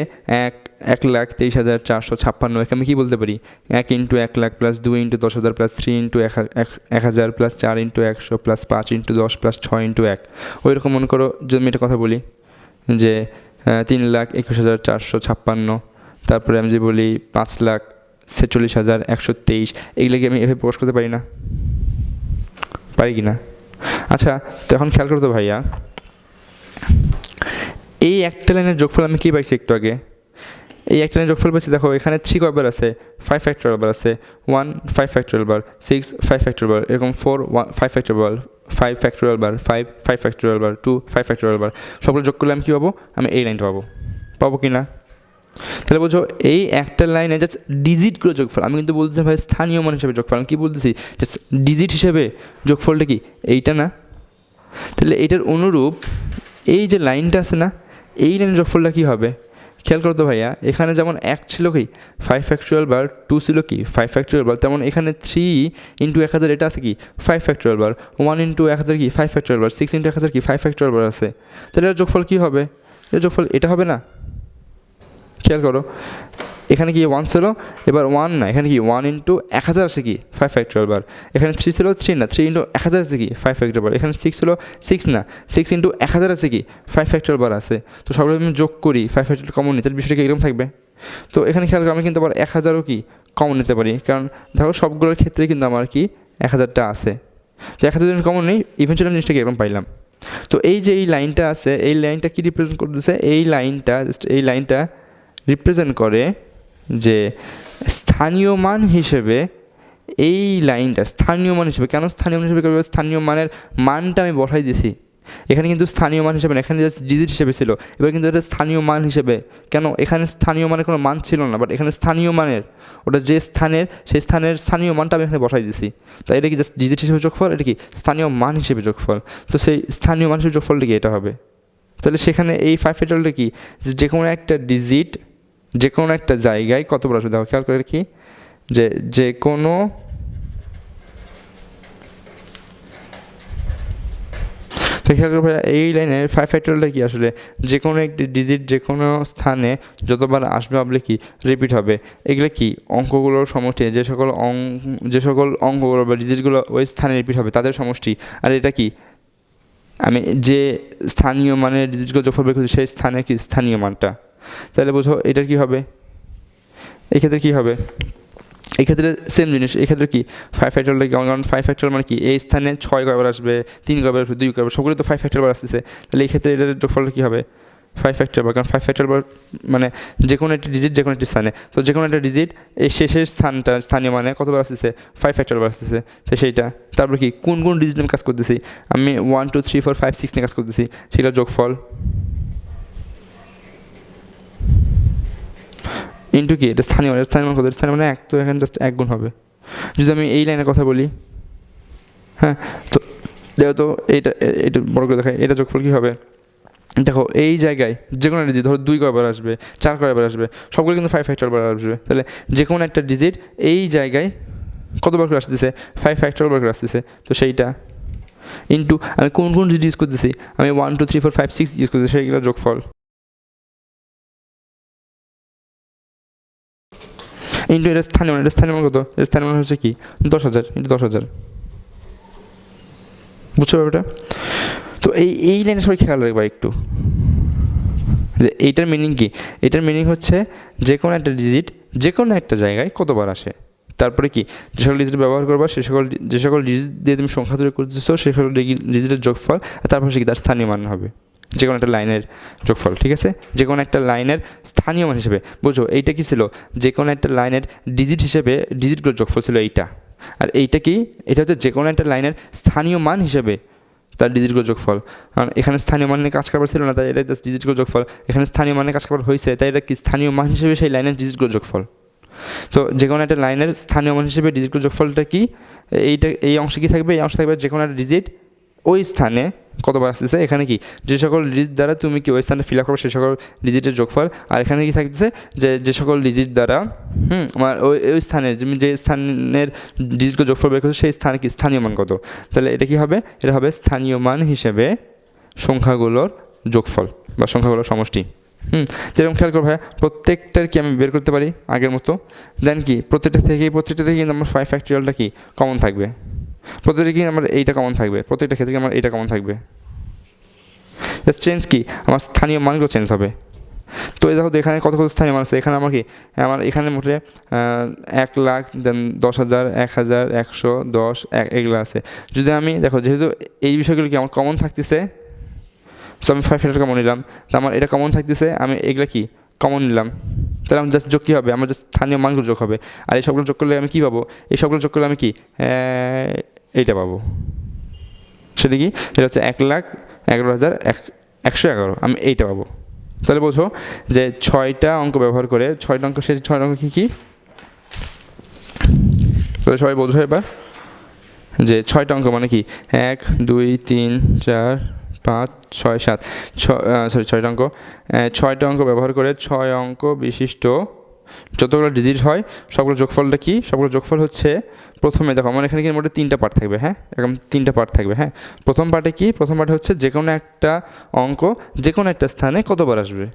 1,23,456 একে আমি কী বলতে পারি, 1 into 1 lakh plus 2 into 10,000 plus 3 into 1,000 plus 4 into 100 plus 5 into 10 plus 6 into 1। ওই রকম মনে করো যদি আমি একটা কথা বলি যে 3,21,456, তারপরে আমি যে বলি 5,46,123, এগুলোকে আমি এভাবে প্রকাশ করতে পারি না, পারি কি না? আচ্ছা তো এখন খেয়াল করো তো ভাইয়া, এই একটা লাইনের যোগফল আমি কী পাইছি একটু আগে, এই একটা লাইনের যোগফল পাইছি, দেখো এখানে 3 কয়বার আছে 5 ফ্যাক্টরিয়াল বার আছে, 1 5 ফ্যাক্টরিয়াল বার, 6 5 ফ্যাক্টরিয়াল বার, এরকম 4 5 ফ্যাক্টরিয়াল বার, 5 ফ্যাক্টরিয়াল বার, 5 5 ফ্যাক্টরিয়াল বার, 2 5 ফ্যাক্টরিয়াল বার, সবগুলো যোগ করলে আমি কী পাবো, আমি এই লাইনটা পাবো কি না? তাহলে বলছো এই একটা লাইনে জাস্ট ডিজিটগুলো যোগফল, আমি কিন্তু বলতেছি ভাই স্থানীয় মান হিসেবে যোগফল, আমি কী বলতেছি জাস্ট ডিজিট হিসেবে যোগফলটা কি এইটা না? তাহলে এইটার অনুরূপ এই যে লাইনটা আছে না, এই লাইনের যোগফলটা কী হবে খেয়াল করো তো ভাইয়া, এখানে যেমন 1 ছিল কি 5 ফ্যাক্টরিয়াল বার, 2 ছিল কি 5 ফ্যাক্টরিয়াল বার, তেমন এখানে 3 ইন্টু 1,000 এটা আছে কি 5 ফ্যাক্টরিয়াল বার, 1 ইন্টু 1,000 কি 5 ফ্যাক্টরিয়াল বার, 6 ইন্টু 1,000 কি 5 ফ্যাক্টরিয়াল বার আছে। তাহলে এর যোগফল কী হবে, এর যোগফল এটা হবে না? খেয়াল করো এখানে কি 1 ছিল, এবার 1 না, এখানে কি 1 ইন্টু 1,000 আছে কি 5 ফ্যাক্টরিয়াল বার, এখানে 3 ছিল 3 না, 3 ইন্টু 1,000 আছে কি 5 ফ্যাক্টরিয়াল বার, এখানে 6 ছিল 6 না, 6 ইন্টু 1,000 আছে কি 5 ফ্যাক্টরিয়াল বার আছে। তো সবগুলো আমি যোগ করি 5 ফ্যাক্টরিয়াল কমন নিই, তাহলে বিষয়টা কি এরকম থাকবে? তো এখানে খেয়াল করো আমি কিন্তু আবার 1,000ও কি কমন নিতে পারি, কারণ দেখো সবগুলোর ক্ষেত্রে কিন্তু আমার কি 1,000টা আছে, তো 1,000 কমন নেই, ইভেনচুয়ালি জিনিসটাকে এরকম পাইলাম। তো এই যে এই লাইনটা আছে, এই লাইনটা কি রিপ্রেজেন্ট করতেছে, এই লাইনটা রিপ্রেজেন্ট করে যে স্থানীয় মান হিসেবে, এই লাইনটা স্থানীয় মান হিসেবে, কেন স্থানীয় মান হিসেবে করবে, স্থানীয় মানের মানটা আমি বসাই দিয়েছি এখানে, কিন্তু স্থানীয় মান হিসেবে না, এখানে জাস্ট ডিজিট হিসেবে ছিল, এবার কিন্তু এটা স্থানীয় মান হিসেবে, কেন এখানে স্থানীয় মানের কোনো মান ছিল না, বাট এখানে স্থানীয় মানের ওটা যে স্থানের, সেই স্থানের স্থানীয় মানটা আমি এখানে বসাই দিয়েছি, তাই এটা কি জাস্ট ডিজিট হিসেবে যোগফল, এটা কি স্থানীয় মান হিসেবে যোগফল, তো সেই স্থানীয় মান হিসেবে যোগফলটা কি এটা হবে। তাহলে সেখানে এই 5 ফ্যাক্টরিয়ালটা কি যে কোনো একটা ডিজিট যে কোনো একটা জায়গায় কতবার আসবে, দেখো খেয়াল করে কি যে কোনো তো খেয়াল করো ভাইয়া এই লাইনের 5 ফ্যাক্টরিয়ালটা কি আসলে যে কোনো একটি ডিজিট যে কোনো স্থানে যতবার আসবে ভাবলে কি রিপিট হবে। এগুলো কি অঙ্কগুলোর সমষ্টি, যে সকল অঙ্কগুলো বা ডিজিটগুলো ওই স্থানে রিপিট হবে তাদের সমষ্টি। আর এটা কি আমি যে স্থানীয় মানের ডিজিটগুলো যোগফল বের করছি সেই স্থানের কি স্থানীয় মানটা। তাহলে বোঝো এটার কি হবে, এক্ষেত্রে কি হবে, এক্ষেত্রে সেম জিনিস। এক্ষেত্রে কি 5 ফ্যাক্টরিয়ালটা কি, কারণ 5 ফ্যাক্টরিয়াল মানে কি এই স্থানে 6 কয়বার আসবে, 3 কয়বার আসবে, 2 কয়বার, সবগুলো তো 5 ফ্যাক্টরিয়াল আসতেছে। তাহলে এই ক্ষেত্রে এটার যোগফলটা কী হবে 5 ফ্যাক্টরিয়াল, কারণ 5 ফ্যাক্টরিয়াল মানে যে কোনো একটি ডিজিট যে কোনো একটি স্থানে, তো যে কোনো একটা ডিজিট এই শেষের স্থানটা স্থানীয় মানে কতবার আসতেছে 5 ফ্যাক্টরিয়াল আসতেছে। তো সেইটা তারপর কি কোন কোন ডিজিট আমি কাজ করতেছি, আমি 1 2 3 4 5 6 নিয়ে কাজ করতেছি, সেটা যোগফল ইন্টু কি এটা স্থানীয় মানে, স্থানীয় মানে কত, স্থানীয় মানে 1, তো এখানে জাস্ট 1 গুণ হবে। যদি আমি এই লাইনের কথা বলি, হ্যাঁ তো দেখো তো এইটা এটা বড় করে দেখায়, এটা যোগফল কী হবে, দেখো এই জায়গায় যে কোনো একটা ডিজিট ধরো 2 কয়বার আসবে, 4 কয়বার আসবে, সবগুলো কিন্তু 5 ফ্যাক্টরিয়াল বার আসবে। তাহলে যে কোনো একটা ডিজিট এই জায়গায় কতবার করে আসতেছে 5 ফ্যাক্টরিয়াল বার করে আসতেছে, তো সেইটা ইন্টু আমি কোন কোন ডিজিট ইউজ করতেছি, আমি 1 2 3 4 5 6 ইউজ করতেছি, সেইগুলো যোগফল ইন্টু এটা স্থানীয় মান, এটা স্থানীয় মান কত, এটা স্থানীয় মান হচ্ছে কি 10,000 ইন্টু 10,000। বুঝছো ব্যাপারটা? তো এই লাইনে সবাই খেয়াল রাখবা একটু যে এইটার মিনিং কি। এটার মিনিং হচ্ছে যে কোনো একটা ডিজিট যে কোনো একটা জায়গায় কতবার আসে, তারপরে কি যে সকল ডিজিট ব্যবহার করবা যে সকল ডিজিট দিয়ে তুমি সংখ্যা তৈরি করতেছো সেই সকল ডিজিটের যোগফল, আর তারপর সে কি তার স্থানীয় মান হবে যে কোনো একটা লাইনের যোগফল। ঠিক আছে, যে কোনো একটা লাইনের স্থানীয় মান হিসেবে বুঝো এইটা কি ছিল, যে কোনো একটা লাইনের ডিজিট হিসেবে ডিজিটগুলোর যোগফল ছিল এইটা। আর এইটা কি, এটা হচ্ছে যে কোনো একটা লাইনের স্থানীয় মান হিসেবে তার ডিজিটগুলো যোগফল। কারণ এখানে স্থানীয় মানে কাজ কারবার ছিল না, তাই এটা জাস্ট ডিজিটগুলো যোগফল। এখানে স্থানীয় মানে কাজ কারবার হয়েছে, তাই এটা কি স্থানীয় মান হিসেবে সেই লাইনের ডিজিটগুলো যোগফল। তো যে কোনো একটা লাইনের স্থানীয় মান হিসেবে ডিজিটগুলো যোগফলটা কি, এই অংশে কী থাকবে, এই অংশে থাকবে যে কোনো একটা ডিজিট ওই স্থানে কতবার আসতেছে, এখানে কি যে সকল ডিজিট দ্বারা তুমি কি ওই স্থানে ফিল আপ করো সেই সকল ডিজিটের যোগফল। আর এখানে কি থাকতেছে যে সকল ডিজিট দ্বারা আমার ওই স্থানের যে স্থানের ডিজিটকে যোগফল বের করছো সেই স্থানে কি স্থানীয় মান কত। তাহলে এটা কি হবে, এটা হবে স্থানীয় মান হিসেবে সংখ্যাগুলোর যোগফল বা সংখ্যাগুলোর সমষ্টি। যেরকম খেয়াল করো ভাইয়া প্রত্যেকটার কি আমি বের করতে পারি আগের মতো, দেন কি প্রত্যেকটা থেকে কিন্তু আমার 5 ফ্যাক্টরিয়ালটা কি কমন থাকবে, প্রত্যেকটা কি আমার এইটা কমন থাকবে, প্রত্যেকটা ক্ষেত্রে আমার এইটা কমন থাকবে। জাস্ট চেঞ্জ কি আমার স্থানীয় মানগুলো চেঞ্জ হবে। তো এই দেখো এখানে কত কত স্থানীয় মান আছে, এখানে আমার কি আমার এখানে মোটে 1 লাখ, দেন 10,000, 1,000, 100, 10 এগুলো আছে। যদি আমি দেখো যেহেতু এই বিষয়গুলো কি আমার কমন থাকতেছে, সো আমি 5 ফ্যাক্টর কমন নিলাম, তো আমার এটা কমন থাকতেছে, আমি এগুলো কি কমন নিলাম, তাহলে আমার জাস্ট যোগ কী হবে, আমার জাস্ট স্থানীয় মানগুলো যোগ হবে। আর এই সবগুলো যোগ করলে আমি কী পাবো, এই সবগুলো যোগ করলে আমি কি এইটা পাবো, সেটা কি এটা হচ্ছে 1,11,111, আমি এইটা পাবো। তাহলে বোঝো যে 6টা অঙ্ক ব্যবহার করে 6টা অঙ্ক, সেই 6টা অঙ্ক কী কী, তাহলে সবাই বোঝো এবার যে 6টা অঙ্ক মানে কি 1 2 3 4 5 6 7 6টা অঙ্ক, 6টা অঙ্ক ব্যবহার করে 6 অঙ্ক বিশিষ্ট যতগুলো ডিজিট হয় সবগুলো যোগফলটা কি, সবগুলো যোগফল হচ্ছে প্রথমে দেখো আমার এখানে কি মোটে 3টা পার্ট থাকবে, হ্যাঁ এরকম 3টা পার্ট থাকবে। হ্যাঁ প্রথম পার্টে কি, প্রথম পার্টে হচ্ছে যে কোনো একটা অঙ্ক যে কোনো একটা স্থানে কতবার আসবে,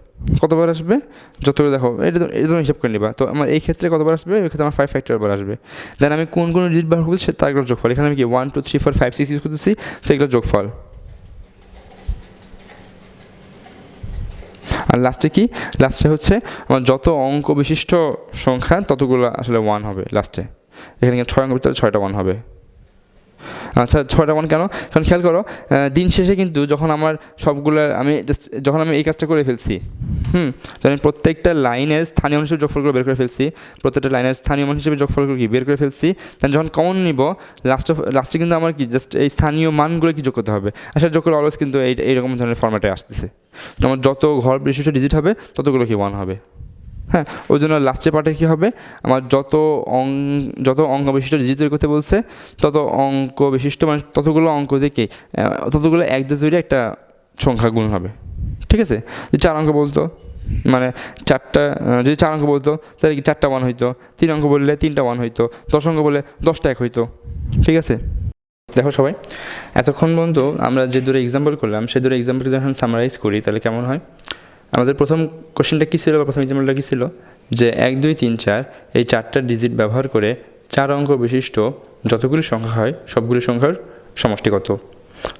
যতগুলো দেখো এটা হিসাব করে নিবা। তো আমার এই ক্ষেত্রে কতবার আসবে, ওই ক্ষেত্রে আমার 5 ফ্যাক্টরিয়াল বার আসবে। দেন আমি কোন ডিজিট বার করছি তারগুলো যোগফল, এখানে আমি কি 1 2 3 4 5 6 ইউজ করতেছি, সেগুলো যোগফল। আর লাস্টে হচ্ছে আমার যত অঙ্ক বিশিষ্ট সংখ্যা ততগুলো আসলে 1 হবে লাস্টে। এখানে 6 অঙ্ক ভিতরে 6টা 1 হবে। আচ্ছা 6টা 1 কেন, কারণ খেয়াল করো দিন শেষে কিন্তু যখন আমার সবগুলো আমি যখন আমি এই কাজটা করে ফেলছি, যখন প্রত্যেকটা লাইনের স্থানীয় মান হিসেবে যোগফলগুলো বের করে ফেলছি, প্রত্যেকটা লাইনের স্থানীয় মান হিসেবে যোগফলগুলো কি বের করে ফেলছি, দেন যখন কমন নিব লাস্টে কিন্তু আমার কি জাস্ট এই স্থানীয় মানগুলো কি যোগ করতে হবে। আসলে যোগ করে অলওয়েজ কিন্তু এইরকম ধরনের ফর্ম্যাটে আসতেছে, আমার যত ঘর বিশিষ্ট ডিজিট হবে ততগুলো কি 1 হবে। হ্যাঁ ওই জন্য লাস্টের পার্টে কী হবে, আমার যত অঙ্ক বিশিষ্ট ডিজিট তৈরি করতে বলছে তত অঙ্ক বিশিষ্ট মানে ততগুলো অঙ্ক দেখে ততগুলো 1 দিয়ে তৈরি একটা সংখ্যা গুণ হবে। ঠিক আছে, যদি 4 অঙ্ক বলতো মানে 4টা, যদি 4 অঙ্ক বলতো তাহলে কি 4টা 1 হইতো, 3 অঙ্ক বললে 3টা 1 হইতো, 10 অঙ্ক বললে 10টা 1 হইতো। ঠিক আছে, দেখো সবাই, এতক্ষণ পর্যন্ত আমরা যে দুটো এক্সাম্পল করলাম সেই দুটো এক্সাম্পলকে যখন সামারাইজ করি তাহলে কেমন হয়? আমাদের প্রথম কোশ্চেনটা কী ছিল বা প্রথম এক্সাম্পলটা কী ছিল? যে 1 2 3 4 এই 4টা ডিজিট ব্যবহার করে 4 অঙ্ক বিশিষ্ট যতগুলি সংখ্যা হয় সবগুলি সংখ্যার সমষ্টি কত?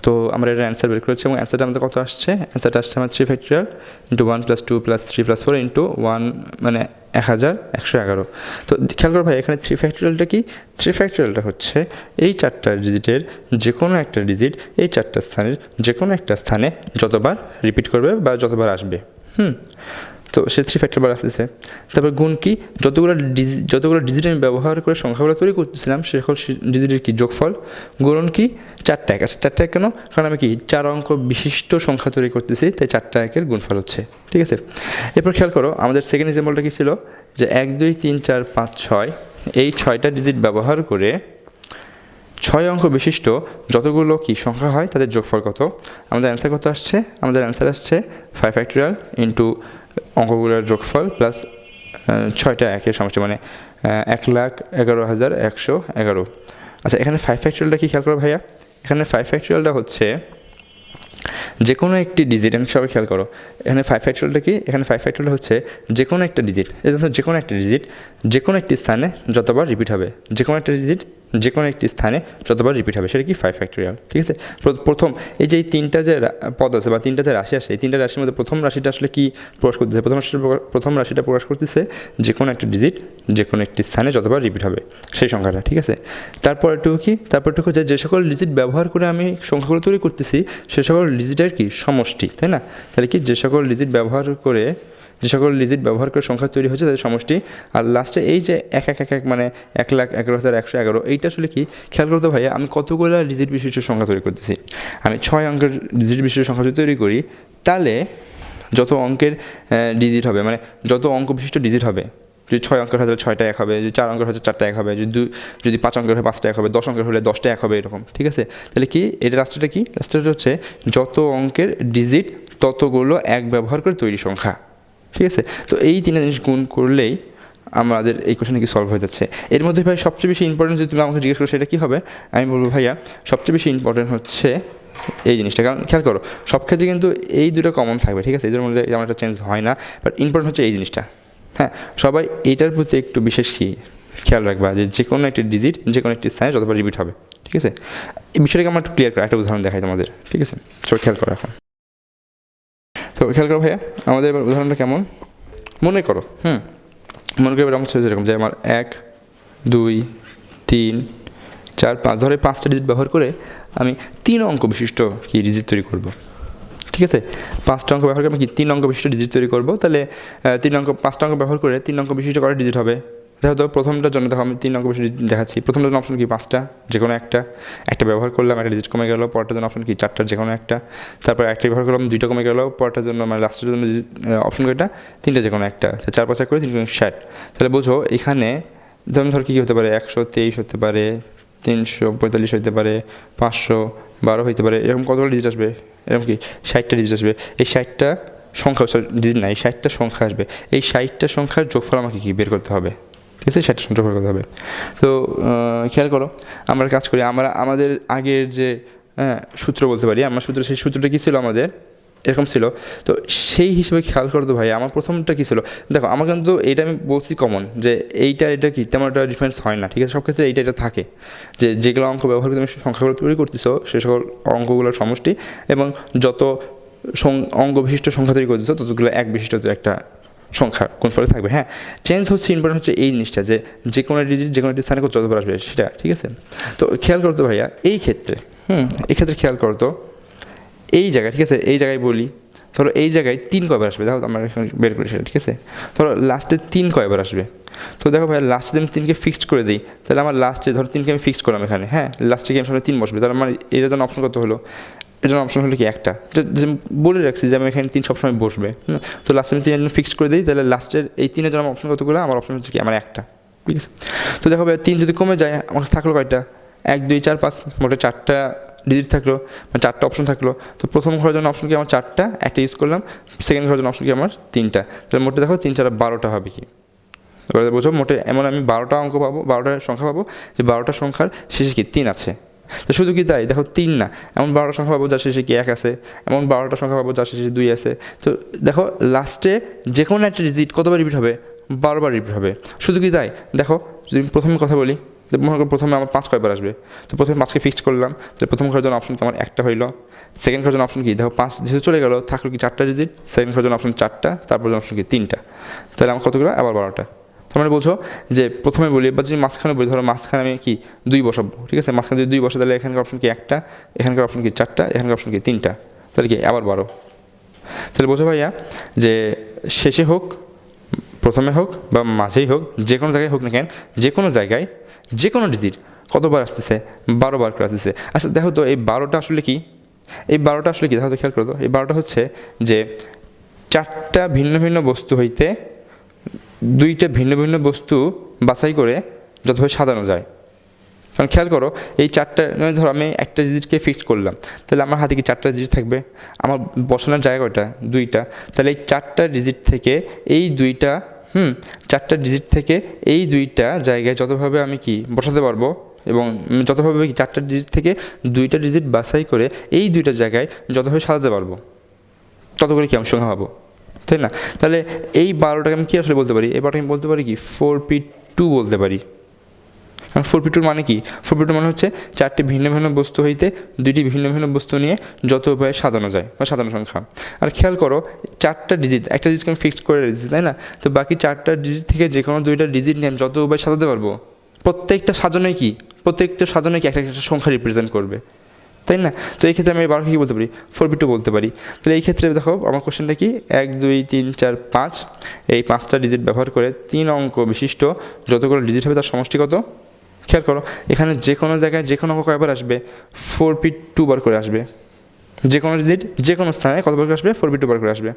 তো আমরা এটার অ্যান্সার বের করেছি এবং অ্যান্সারটা আমাদের কত আসছে? অ্যান্সারটা আসছে আমার 3 ফ্যাক্টরিয়াল ইন্টু 1 + 2 + 3 + 4 ইন্টু 1 মানে 1111। তো খেয়াল করো ভাই, এখানে 3 ফ্যাক্টরিয়ালটা কি? 3 ফ্যাক্টরিয়ালটা হচ্ছে এই 4টা ডিজিটের যে কোনো একটা ডিজিট এই 4টা স্থানের যে কোনো একটা স্থানে যতবার রিপিট করবে বা যতবার আসবে। তো সে 3 ফ্যাক্টরিয়াল আসতেছে। তারপর গুণ কি? যতগুলো ডিজিট আমি ব্যবহার করে সংখ্যাগুলো তৈরি করতেছিলাম সে সকল ডিজিটের কি যোগফল গুণন কি 4টা এক। আচ্ছা 4টা এক কেন? কারণ আমি কি 4 অঙ্ক বিশিষ্ট সংখ্যা তৈরি করতেছি, তাই 4টা একের গুণফল হচ্ছে। ঠিক আছে, এরপর খেয়াল করো আমাদের সেকেন্ড এক্সাম্পলটা কী ছিল? যে 1 2 3 4 5 6 এই 6টা ডিজিট ব্যবহার করে 6 অঙ্ক বিশিষ্ট যতগুলো কি সংখ্যা হয় তাদের যোগফল কত? আমাদের অ্যান্সার কত আসছে? আমাদের অ্যান্সার আসছে 5 ফ্যাক্টরিয়াল ইন্টু অঙ্কগুলোর যোগফল প্লাস 6টা একের সমষ্টি মানে 1,11,111। আচ্ছা এখানে 5 ফ্যাক্টরিয়ালটা কি খেয়াল করো ভাইয়া? এখানে 5 ফ্যাক্টরিয়ালটা হচ্ছে যে কোনো একটি ডিজিট, আমি সবাই খেয়াল করো এখানে 5 ফ্যাক্টরিয়ালটা কি? এখানে 5 ফ্যাক্টরিয়াল হচ্ছে যে কোনো একটা ডিজিট, যে কোনো একটা ডিজিট যে কোনো একটি স্থানে যতবার রিপিট হবে, যে কোনো একটা ডিজিট যে কোনো একটি স্থানে যতবার রিপিট হবে সেটা কি 5 ফ্যাক্টরিয়াল। ঠিক আছে, প্রথম এই যে 3টা যে পদ আছে বা 3টা যে রাশি আসে এই 3টা রাশির মধ্যে প্রথম রাশিটা আসলে কি প্রকাশ করতেছে? প্রথম রাশিটা প্রকাশ করতেছে যে কোনো একটা ডিজিট যে কোনো একটি স্থানে যতবার রিপিট হবে সেই সংখ্যাটা। ঠিক আছে, তারপরটুকু কি? তারপরটুকু যে সকল ডিজিট ব্যবহার করে আমি সংখ্যাগুলো তৈরি করতেছি সে সকল ডিজিটের কি সমষ্টি, তাই না? তাহলে কি যে সকল ডিজিট ব্যবহার করে সংখ্যা তৈরি হচ্ছে তাদের সমষ্টি। আর লাস্টে এই যে 1 মানে 1,11,111 এইটা আসলে কি খেয়াল করতে ভাইয়া, আমি কতগুলো ডিজিট বিশিষ্ট সংখ্যা তৈরি করতেছি? আমি 6 অঙ্কের ডিজিট বিশিষ্ট সংখ্যা যদি তৈরি করি তাহলে যত অঙ্কের ডিজিট হবে মানে যত অঙ্ক বিশিষ্ট ডিজিট হবে, যদি 6 অঙ্কের হয় তাহলে 6টা এক হবে, যদি 4 অঙ্কের হয় 4টা এক হবে, যদি 5 অঙ্কের হয় 5টা এক হবে, 10 অঙ্কের হলে 10টা এক হবে, এরকম। ঠিক আছে, তাহলে কি এটা লাস্টটা কি? লাস্টটা হচ্ছে যত অঙ্কের ডিজিট ততগুলো এক ব্যবহার করে তৈরি সংখ্যা। ঠিক আছে, তো এই 3টা জিনিস গুণ করলেই আমাদের এই কোশ্চেনটা কি সলভ হয়ে যাচ্ছে। এর মধ্যে ভাই সবচেয়ে বেশি ইম্পর্টেন্ট যদি তুমি আমাকে জিজ্ঞেস করো সেটা কী হবে, আমি বলবো ভাইয়া সবচেয়ে বেশি ইম্পর্টেন্ট হচ্ছে এই জিনিসটা। কারণ খেয়াল করো সব ক্ষেত্রে কিন্তু এই দুটো কমন থাকবে। ঠিক আছে, এদের মধ্যে যেমন একটা চেঞ্জ হয় না, বাট ইম্পর্টেন্ট হচ্ছে এই জিনিসটা। হ্যাঁ, সবাই এইটার প্রতি একটু বিশেষ কি খেয়াল রাখবা যে কোনো একটি ডিজিট যে কোনো একটি স্থানে যতবার রিপিট হবে। ঠিক আছে, এই বিষয়টাকে আমরা একটু ক্লিয়ার করা একটা উদাহরণ দেখাই তোমাদের। ঠিক আছে, সব খেয়াল করো এখন। তো খেয়াল করো ভাইয়া আমাদের এবার উদাহরণটা কেমন মনে করো। মনে করি এবার আমার ছেলে যেরকম যে আমার 1 2 3 4 5 ধরে 5টা ডিজিট ব্যবহার করে আমি 3 অঙ্ক বিশিষ্ট কি ডিজিট তৈরি করব। ঠিক আছে, 5টা অঙ্ক ব্যবহার করে আমি কি 3 অঙ্ক বিশিষ্ট ডিজিট তৈরি করব। তাহলে 5টা অঙ্ক ব্যবহার করে 3 অঙ্ক বিশিষ্ট কটা ডিজিট হবে? দেখো তো প্রথমটার জন্য দেখো আমি 3 অঙ্ক বিশিষ্ট দেখাচ্ছি। প্রথমটার জন্য অপশন কি 5টা, যে কোনো একটা ব্যবহার করলাম, একটা ডিজিট কমে গেল। পরটার জন্য অপশন কি 4টার যে কোনো একটা। তারপর একটা ব্যবহার করলাম 2টা কমে গেল। পরটার জন্য মানে লাস্টের জন্য অপশন কয়টা? 3টা যে কোনো একটা। 4 5 করে 3 60। তাহলে বোঝো এখানে যেমন ধর কী হতে পারে 123 হতে পারে, 345 হতে পারে, 512 হতে পারে, এরকম কতগুলো ডিজিট আসবে? এরকম কি 60টা ডিজিট আসবে। এই 60টা সংখ্যা ডিজিট না, এই 60টা সংখ্যা আসবে। এই 60টা সংখ্যার যোগফল আমাকে কি বের করতে হবে। ঠিক আছে, 60টা সংখ্যা বের করতে হবে। তো খেয়াল করো আমরা কাজ করি, আমাদের আগের যে সূত্র বলতে পারি, আমার সেই সূত্রটা কী ছিল? আমাদের এরকম ছিল। তো সেই হিসেবে খেয়াল করো তো ভাই আমার প্রথমটা কী ছিল? দেখো আমার কিন্তু এইটা আমি বলছি কমন যে এটা কি তেমন একটা ডিফারেন্স হয় না। ঠিক আছে, সব ক্ষেত্রে এটা থাকে যে যেগুলো অঙ্ক ব্যবহার করে তুমি সংখ্যাগুলো তৈরি করতেছো সে সকল অঙ্কগুলোর সমষ্টি এবং যত অঙ্ক বিশিষ্ট সংখ্যা তৈরি করতেছো ততগুলো এক বিশিষ্ট একটা সংখ্যা গুণফলে থাকবে। হ্যাঁ, চেঞ্জ হচ্ছে ইম্পর্টেন্ট হচ্ছে এই জিনিসটা যে কোনো ডিজিট যে কোনো একটি স্থানে যতবার আসবে সেটা। ঠিক আছে, তো খেয়াল করতো ভাইয়া এই ক্ষেত্রে খেয়াল করতো এই জায়গায়। ঠিক আছে, এই জায়গায় বলি ধরো এই জায়গায় 3 কয়বার আসবে? দেখো আমরা এখন বের করি সেটা। ঠিক আছে, ধরো লাস্টে 3 কয়বার আসবে? তো দেখো ভাই লাস্টে আমি 3কে ফিক্সড করে দিই, তাহলে আমার লাস্টে ধরো 3কে আমি ফিক্সড করলাম এখানে। হ্যাঁ, লাস্টে কি সামনে 3 বসবে, তাহলে আমার এটার জন্য অপশন কত হলো? এর জন্য অপশন হলো কি একটা, বলে রাখছি যে আমি এখানে 3 সবসময় বসবে। তো লাস্টে আমি 3 ফিক্সড করে দিই, তাহলে লাস্টের এই 3-এর জন্য অপশন কতগুলো? আমার অপশন হচ্ছে কি আমার একটা। ঠিক আছে, তো দেখো ভাই 3 যদি কমে যায় আমার থাকলো কয়টা? 1 2 4 5 মোটে 4টা ডিজিট থাকলো, মানে 4টা অপশন থাকলো। তো প্রথম ঘরের জন্য অপশন কি আমার 4টা, একটা ইউজ করলাম। সেকেন্ড ঘরের জন্য অপশন কি আমার 3টা। তাহলে মোটে দেখো 3 4 12টা হবে কি? এবার বোঝো মোটে এমন আমি 12টা অঙ্ক পাবো, 12টা সংখ্যা পাবো যে 12টা সংখ্যার শেষে কি 3 আছে। তো শুধু কি তাই, দেখো 3 না, এমন 12টা সংখ্যা পাবো যার শেষে কি 1 আছে, এমন 12টা সংখ্যা পাবো যার শেষে 2 আছে। তো দেখো লাস্টে যে কোনো একটা ডিজিট কতবার রিপিট হবে, 12বার রিপিট হবে। শুধু কি তাই, দেখো যদি প্রথমে কথা বলি, মনে করো প্রথমে আমার 5 কয়বার আসবে, তো প্রথমে 5কে ফিক্সড করলাম, তাহলে প্রথম ঘরের জন্য অপশন কি আমার একটা হইলো, সেকেন্ড ঘরের জন্য অপশন কি, দেখো 5 যেহেতু চলে গেলো থাকলো কি 4টা ডিজিট, সেকেন্ড ঘরের জন্য অপশন 4টা, তারপর অপশন কি 3টা, তাহলে আমার কতগুলো আবার 12টা। তার মানে বোঝো যে প্রথমে বলি, এবার যদি মাঝখানে বলি, ধরো মাঝখানে আমি কি 2 বসাবো, ঠিক আছে, মাঝখানে যদি 2 বসে তাহলে এখানকার অপশন কি একটা, এখানকার অপশন কি 4টা, এখানকার অপশন কি 3টা, তাহলে কি আবার 12। তাহলে বোঝো ভাইয়া যে শেষে হোক, প্রথমে হোক বা মাঝেই হোক, যে কোনো জায়গায় হোক না কেন, যে কোনো জায়গায় যে কোনো ডিজিট কতবার আসতেছে, 12 বার করে আসতেছে। আচ্ছা দেখো তো এই 12টা আসলে কি, এই 12টা আসলে কি, দেখো তো খেয়াল করো তো, এই 12টা হচ্ছে যে 4টা ভিন্ন ভিন্ন বস্তু হইতে 2টা ভিন্ন ভিন্ন বস্তু বাছাই করে যতভাবে সাজানো যায়। কারণ খেয়াল করো এই 4টা, ধরো আমি একটা ডিজিটকে ফিক্সড করলাম, তাহলে আমার হাতে কি 4টা ডিজিট থাকবে, আমার বসানোর জায়গা কয়টা, 2টা, তাহলে এই 4টা ডিজিট থেকে এই 2টা 4টা ডিজিট থেকে এই 2টা জায়গায় যতভাবে আমি কি বসাতে পারবো, এবং যতভাবে 4টা ডিজিট থেকে 2টা ডিজিট বাছাই করে এই 2টা জায়গায় যতভাবে সাজাতে পারবো, তত করে কি আমি সংখ্যা পাবো, তাই না? তাহলে এই 12টাকে আমি কী আসলে বলতে পারি, এই 12টাকে আমি বলতে পারি কি 4p2 বলতে পারি। কারণ 4p2 মানে কি, 4p2 মানে হচ্ছে 4টি ভিন্ন ভিন্ন বস্তু হইতে 2টি ভিন্ন ভিন্ন বস্তু নিয়ে যত উপায়ে সাজানো যায় বা সাজানো সংখ্যা। আর খেয়াল করো 4টা ডিজিট, একটা ডিজিটকে আমি ফিক্সড করে রেখেছি, তাই না? তো বাকি 4টা ডিজিট থেকে যে কোনো 2টা ডিজিট নিয়ে আমি যত উপায়ে সাজাতে পারবো, প্রত্যেকটা সাজানোই কি, প্রত্যেকটা সাজানোই কি একটা একটা সংখ্যা রিপ্রেজেন্ট করবে, তাই না? তো এই ক্ষেত্রে আমি 12কে কী বলতে পারি, 4p2 বলতে পারি। তাহলে এই ক্ষেত্রে দেখো আমার কোশ্চেনটা কি, 1 2 3 4 5, এই 5টা ডিজিট ব্যবহার করে 3 অঙ্ক বিশিষ্ট যতগুলো ডিজিট হবে তার সমষ্টি কত। খেয়াল করো এখানে যে কোনো জায়গায় যে কোনো অঙ্ক কয়বার আসবে, 4p2 বার করে আসবে। যে কোনো ডিজিট যে কোনো স্থানে কতবার করে আসবে, 4p2 বার করে আসবে।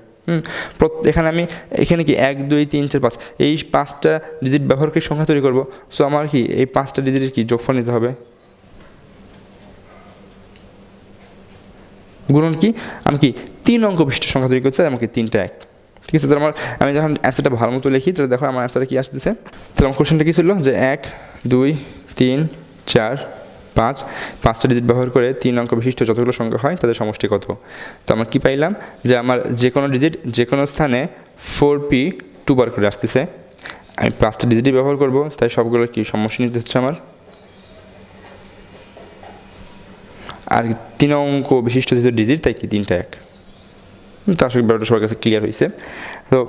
এখানে আমি এখানে কি 1 2 3 4 5 এই 5টা ডিজিট ব্যবহার করে সংখ্যা তৈরি করবো। সো আমার কি এই 5টা ডিজিটের কি যোগফল নিতে হবে, গুণন কি, আমি কি 3 অঙ্ক বিশিষ্ট সংখ্যা তৈরি করছি, আমাকে 3টা 1, ঠিক আছে। তাহলে আমি যখন অ্যান্সারটা ভালো মতো লিখি, তাহলে দেখো আমার অ্যান্সারটা কী আসতেছে। তাহলে আমার কোশ্চেনটা কী ছিল যে 1 2 3 4 5, 5টা ডিজিট ব্যবহার করে 3 অঙ্ক বিশিষ্ট যতগুলো সংখ্যা হয় তাদের সমষ্টি কত। তো আমরা কী পাইলাম যে আমার যে কোনো ডিজিট যে কোনো স্থানে 4p2 বার করে আসতেছে, আমি 5টা ডিজিটই ব্যবহার করব, তাই সবগুলোর কি সমষ্টি নিতে হচ্ছে আমার। আর 3 অঙ্ক বিশিষ্ট যেহেতু ডিজিট তাই কি 3টা 1। তো আসলে ব্যাপারটা সবার কাছে ক্লিয়ার হয়েছে। তো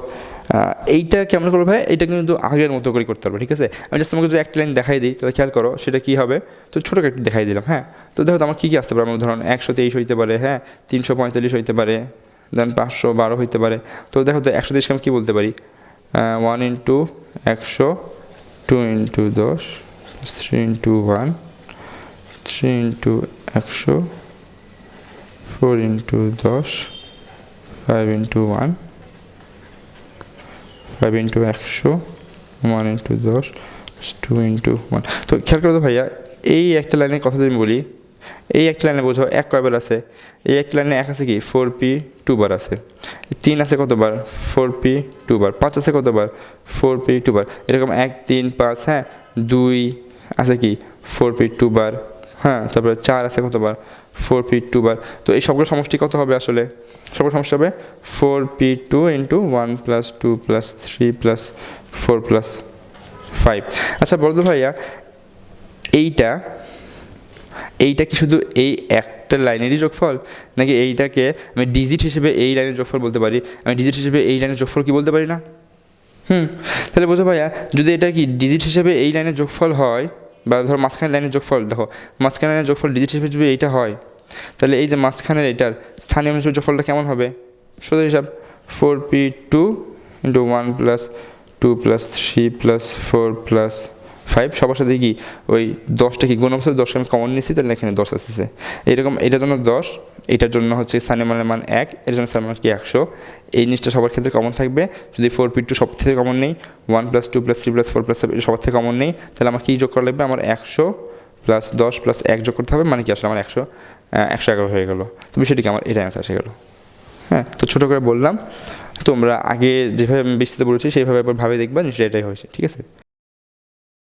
এইটা কেমন করবো ভাই, এইটা কিন্তু আগের মতো করে করতে পারবো, ঠিক আছে। আমি জাস্ট তোমাকে যদি একটা লাইন দেখাই দিই তাহলে খেয়াল করো সেটা কী হবে। তো ছোটো একটু দেখাই দিলাম, হ্যাঁ। তো দেখো আমার কী কী আসতে পারে, আমার ধরুন 123 হইতে পারে, হ্যাঁ 345 হইতে পারে, দেন 512 হইতে পারে। তো দেখো তো 123কে আমি কী বলতে পারি, 1 × 100, 2 × 10, 3 × 1, 3 × 100, 4 × 10, 5 × 1, 5 × 100, 1 × 10, 2 × 1। তো খেয়াল করো তো ভাইয়া, এই একটা লাইনের কথা যদি আমি বলি, এই একটা লাইনে বোঝো 1 কয়বার আছে, এই একটা লাইনে 1 আছে কি 4p2 বার আছে, 3 আছে কতবার 4p2 বার, 5 আছে কতবার 4p2 বার, এরকম 1 3 5, হ্যাঁ 2 আছে কি 4p2 বার, হ্যাঁ তারপরে 4 আছে কতবার 4p2 বার। তো এই সবগুলো সমষ্টি কত হবে আসলে, সবগুলো সমষ্টি হবে 4p2 × 1 + 2 + 3 + 4 + 5। আচ্ছা বলতো ভাইয়া এইটা কি শুধু এই একটা লাইনেরই যোগফল, নাকি এইটাকে আমি ডিজিট হিসেবে এই লাইনের যোগফল বলতে পারি, আমি ডিজিট হিসেবে এই লাইনের যোগফল কি বলতে পারি না? তাহলে বোঝো ভাইয়া যদি এটা কি ডিজিট হিসেবে এই লাইনের যোগফল হয়, বা ধরো মাঝখানের লাইনের যোগফল, দেখো মাঝখানের লাইনের যোগফল ডিজিট হিসেবে যদি এইটা হয়, তাহলে এই যে মাঝখানের এটার স্থানীয় হিসেবে যোগফলটা কেমন হবে, সোজা হিসাব 4p2 × 1 + 2 + 3 + 4 + 5, সবার সাথে কি ওই 10টা কি গুণ অবস্থায় 10কে আমি কমন নিচ্ছি, তাহলে এখানে 10 আসছে এইরকম। এটার জন্য 10, এটার জন্য হচ্ছে স্থানীয় মানের মান 1, এর জন্য স্থানীয় মান কি 100। এই জিনিসটা সবার ক্ষেত্রে কমন থাকবে। যদি 4p2 সব থেকে কমন নেই, 1 + 2 + 3 + 4 + 7 সবার থেকে কমন নেই, তাহলে আমার কী যোগ করা লাগবে, আমার 100 + 10 + 1 যোগ করতে হবে, মানে কি আসলে আমার 111 হয়ে গেল। তো বিষয়টি কি আমার এটা অ্যান্সার এসে গেল। হ্যাঁ, তো ছোটো করে বললাম, তোমরা আগে যেভাবে আমি বিস্তৃত বলেছি সেইভাবে ভাবে দেখবা নিশ্চয়ই এটাই হয়েছে, ঠিক আছে।